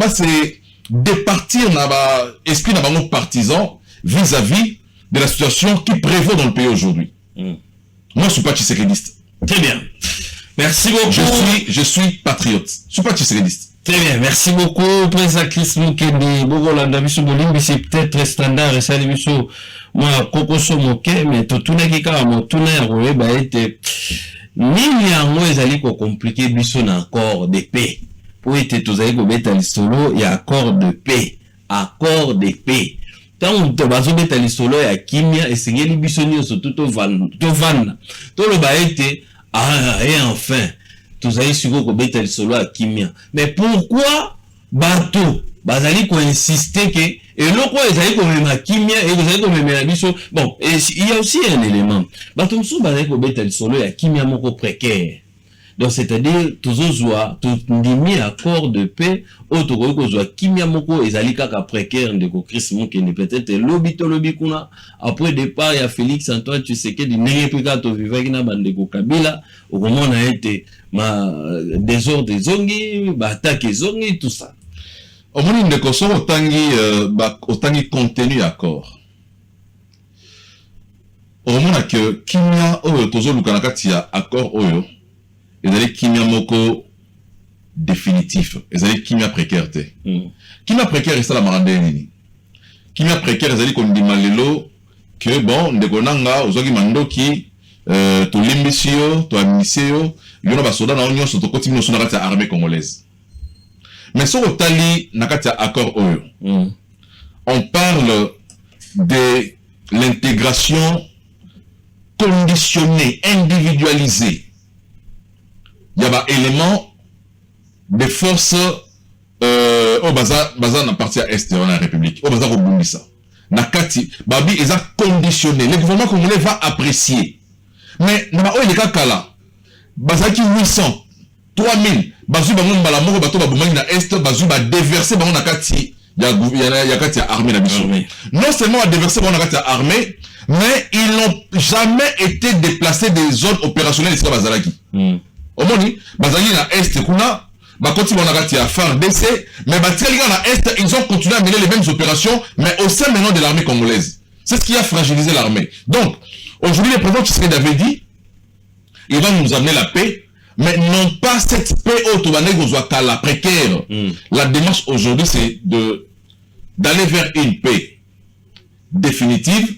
c'est départir l'esprit d'un partisan vis-à-vis de la situation qui prévaut dans le pays aujourd'hui. Moi, je ne suis pas tshisekidiste. Très bien. Merci beaucoup. Je suis patriote. Je ne suis pas tshisekidiste. Très bien, merci beaucoup, Président Chris Mukendi. Bogolanda biso bolimbi c'est peut-être standard et ça biso moi kokoso moke mais totuna kika motuna ya koyeba ete nini yango ezali ko compliquer biso na accord de paix. Po ete tozali kobeta lisolo ya accord de paix. Accord de paix. Tant que bazo beta lisolo ya kimia esengeli biso nyonso tovanda. Toloba ete et enfin tous allez sur le solo à Kimia. Mais pourquoi bateau bazali ko insister que et le quoi ils allaient comme ma Kimia et vous allez comme la biso. Bon, et il y a aussi un élément. Bateau sou bazali ko beta le solo à Kimia moko précaire. Donc c'est-à-dire tous ozoa tout ndimi accord de paix auto ko zo Kimia moko ezali kaka précaire de ko Chris Mukendi peut-être lobby kuna après départ il y a Félix Antoine Tshisekedi n'epika to vivaki na bande ko Kabila au moment on a été désordre zongi attaque zongi tout ça au moment de ko so otangi contenu accord au moment que Kimia oyo tozo lukana kati ya accord oyo ezali kimia moko définitif, ezali kimia précaire te. Kimia précaire esala marande nini? Kimia précaire ezali kondima lelo que bon ndeko nanga ozoki mandoki to limbisio to amisio yona basoda na onyo soto koti mino sona kati ya armée congolaise. Mais sur otali na kati ya accord oyo. On parle de l'intégration conditionnée, individualisée. Il y a des éléments de force au bazar na partie à est de la République, au bazar au Bundisa. Nakati, babi ils ont conditionné. Le gouvernement congolais va apprécier. Mais na o eleka kala, bazaki 800, 3000, bazu bango mbala moko bato babumani na est, bazu ba déverser bango nakati ya kati ya armée na biso. Non seulement a déverser bango nakati ya armée, mais ils n'ont jamais été déplacés des zones opérationnelles de bazalaki. Omoni, bazali na est kuna, bakoti bonakati à FARDC, mais batikali na est, ils ont continué à mener les mêmes opérations, mais au sein maintenant de l'armée congolaise. C'est ce qui a fragilisé l'armée. Donc, aujourd'hui, le président Tshisekedi avait dit, il va nous amener la paix, mais non pas cette paix la précaire. La démarche aujourd'hui, c'est d'aller vers une paix définitive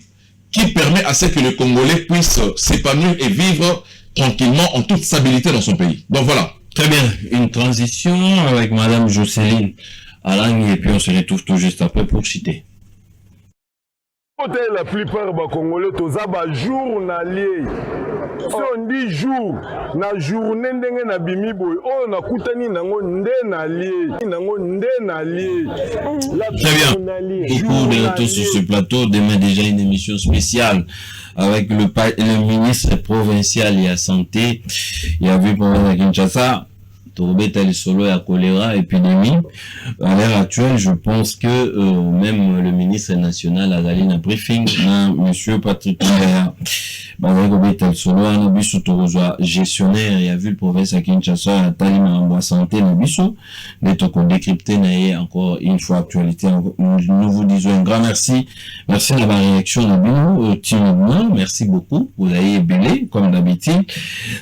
qui permet à ce que les Congolais puissent s'épanouir et vivre tranquillement en toute stabilité dans son pays. Donc voilà. Très bien. Une transition avec Madame Jocelyne Alang et puis on se retrouve tout juste après pour citer. La plupart des Congolais, tous les journaliers. Si on dit jour, na journée ndenge na bimi boy, oh na kutani nango nde na lié, nango nde na lié. Très bien. Beaucoup de retours sur ce plateau. Demain déjà une émission spéciale avec le ministre provincial et à santé. Il y a vu pendant la Kinshasa. Tourobeta le solo à choléra, épidémie. À l'heure actuelle, je pense que même le ministre national a allé dans briefing, monsieur Patrick Mouya, le solo à Nabiso Torozoa, gestionnaire, il a vu le province à Kinshasa, à Talima, en santé, Nabiso, les tokos décryptés, encore une fois actualité. Nous vous disons un grand merci. Merci de la réaction, Nabino, timidement. Merci beaucoup. Vous avez belé, comme d'habitude.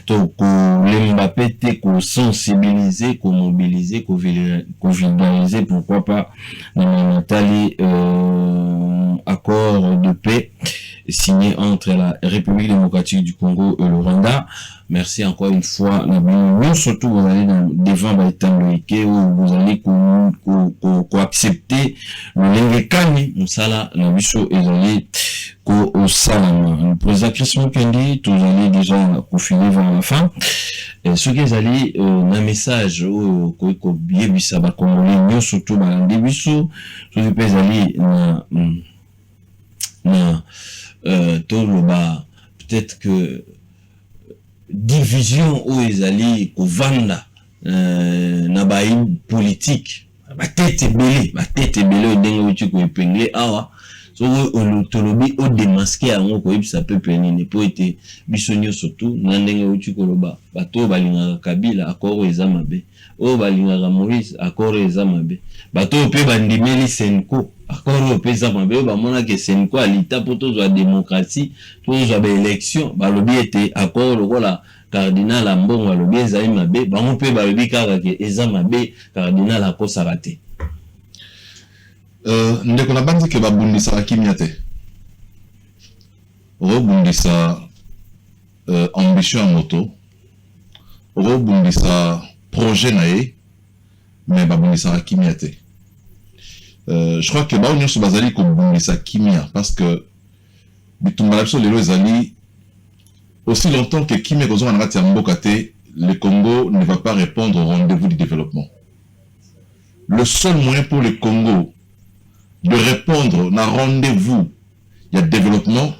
Donc, les Mbappé, qu'on sensibiliser, qu'on mobiliser, qu'on vulgariser, pourquoi pas, dans Nathalie, accord de paix signé entre la République démocratique du Congo et le Rwanda. Merci encore une fois. Nous, surtout, vous allez devant Baïtandoïke, où vous allez accepter le Lengekani, Moussala, Nabiso, et vous allez au Salama. Le président Chris Mukendi, vous allez déjà confiler vers la fin. Ce qu'ils allaient, un message, au Biebisa, Congolais, surtout, dans le début, ce qu'ils allaient, peut-être que division où ils allaient au Vanda na baïm politique ma tête belé au dengue uchi ko épinglé awa so o tolobi o démasquer ango ko ibisa pepe nini po ete bisonyo surtout na ndenge uchi ko loba bato balinga Kabila akoro ezamabe o balinga Maurice akoro ezamabe bato pe bandimeli Senko akoro pe ezamabe ba mona ke Senko alita poto zo démocratie to zo ba élection ba lobi ete akoro lokola cardinal Ambongo alobi ezali mabe bango pe balobi kaka ke ezamabe cardinal akosaka te. Ndeko na bandi ke babundisa kimia te. Robundisa ambition à moto. Robundisa projet nae mais babundisa kimia te. Je crois que ba onyo so bazali ko bundisa kimia parce que bitumba biso lelo ezali aussi longtemps que kimia kozonga na kati ya mboka te, le Congo ne va pas répondre au rendez-vous du développement. Le seul moyen pour le Congo de répondre à rendez-vous il y a développement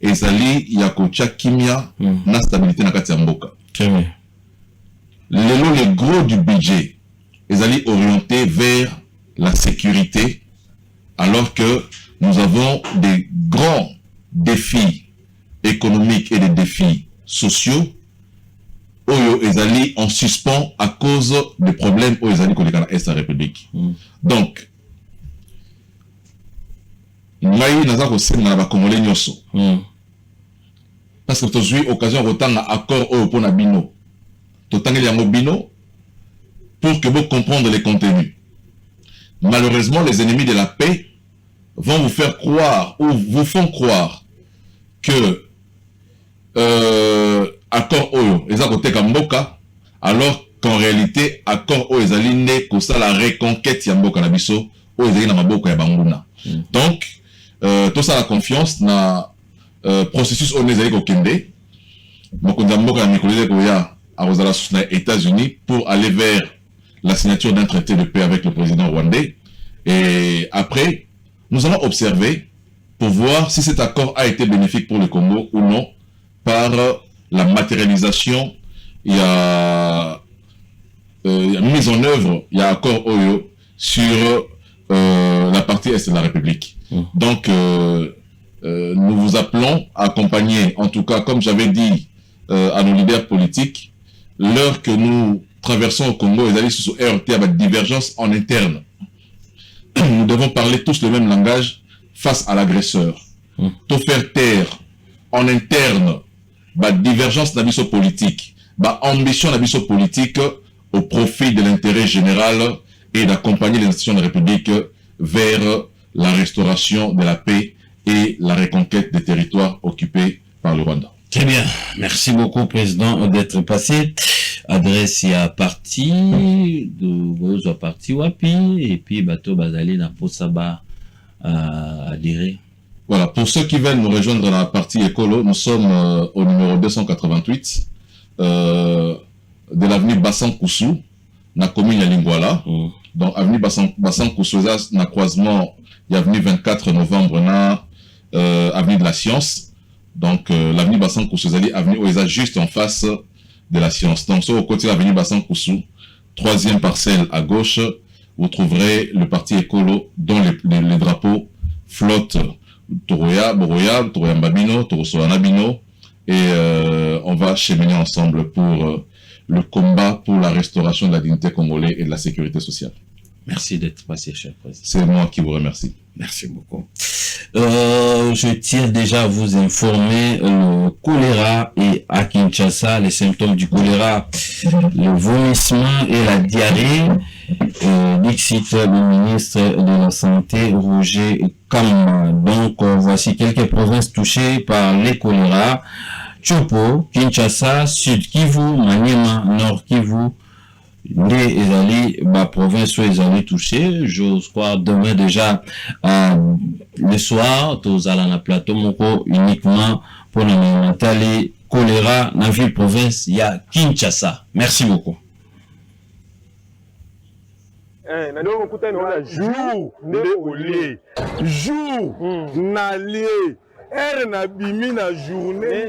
ezali ya kocha kimia na stabilité na kati ya mboka. Le gros du budget ezali orienté vers la sécurité alors que nous avons des grands défis économiques et des défis sociaux oyo ezali en suspens à cause des problèmes oyo ezali koleka na Est la République. Donc ngai naza kosenga na ba Congolais nyoso parce que tozwi occasion kotanga accord oyo pona bino totangeli yango bino pour que vous comprendre les contenus. Malheureusement, les ennemis de la paix vont vous faire croire ou vous font croire que accord oyo eza koteka mboka alors qu'en réalité accord oyo ezali nde kosala reconquête ya mboka na biso oyo ezali na maboko ya banguna. Donc tout ça la confiance na processus oyo ezali kokende mokonzi ya mboka ya mikolo koya akozala na États-Unis pour aller vers la signature d'un traité de paix avec le président rwandais. Et après, nous allons observer pour voir si cet accord a été bénéfique pour le Congo ou non par la matérialisation. Il y a mise en œuvre, il y a accord Oyo sur la partie Est de la République. Donc, nous vous appelons à accompagner, en tout cas, comme j'avais dit à nos leaders politiques, l'heure que nous traversons au Congo, ils allaient se heurter à la divergence en interne. Nous devons parler tous le même langage face à l'agresseur. Tout faire taire en interne, la divergence d'abysso politique, la ambition d'abysso politique au profit de l'intérêt général et d'accompagner les institutions de la République vers la restauration de la paix et la reconquête des territoires occupés par le Rwanda. Très bien. Merci beaucoup, Président, d'être passé. Adresse ya parti de vos parti wapi et puis bateau bazali na posaba adhérer. Voilà, pour ceux qui veulent nous rejoindre dans la partie écolo, nous sommes au numéro 288 de l'avenue Bassan Koussou, na commune ya Lingwala. Donc avenue Bassan Koussou, na croisement, il y a avenue 24 novembre na avenue de la Science. Donc l'avenue Bassan Koussou, avenue Oeza juste en face de la Science. Donc sur au côté de l'avenue Bassan Koussou, troisième parcelle à gauche, vous trouverez le parti écolo dont les drapeaux flottent. Toroya, Boroya, Toroya Mbabino, Torosoana Bino, et on va cheminer ensemble pour le combat pour la restauration de la dignité congolaise et de la sécurité sociale. Merci d'être passé, cher président. C'est moi qui vous remercie. Merci beaucoup. Je tiens déjà à vous informer, le choléra et à Kinshasa, les symptômes du choléra, le vomissement et la diarrhée, dixit le ministre de la Santé, Roger Kamba. Donc, voici quelques provinces touchées par les choléra. Chopo, Kinshasa, Sud Kivu, Maniema, Nord Kivu, les alliés, ma province où les alliés touchés, j'ose croire demain déjà, le soir, tous à la plateau, moko, uniquement pour la mentalité choléra, dans la ville province, il y a Kinshasa. Merci beaucoup. Jour de olé, jour na lié, na bimi na journée.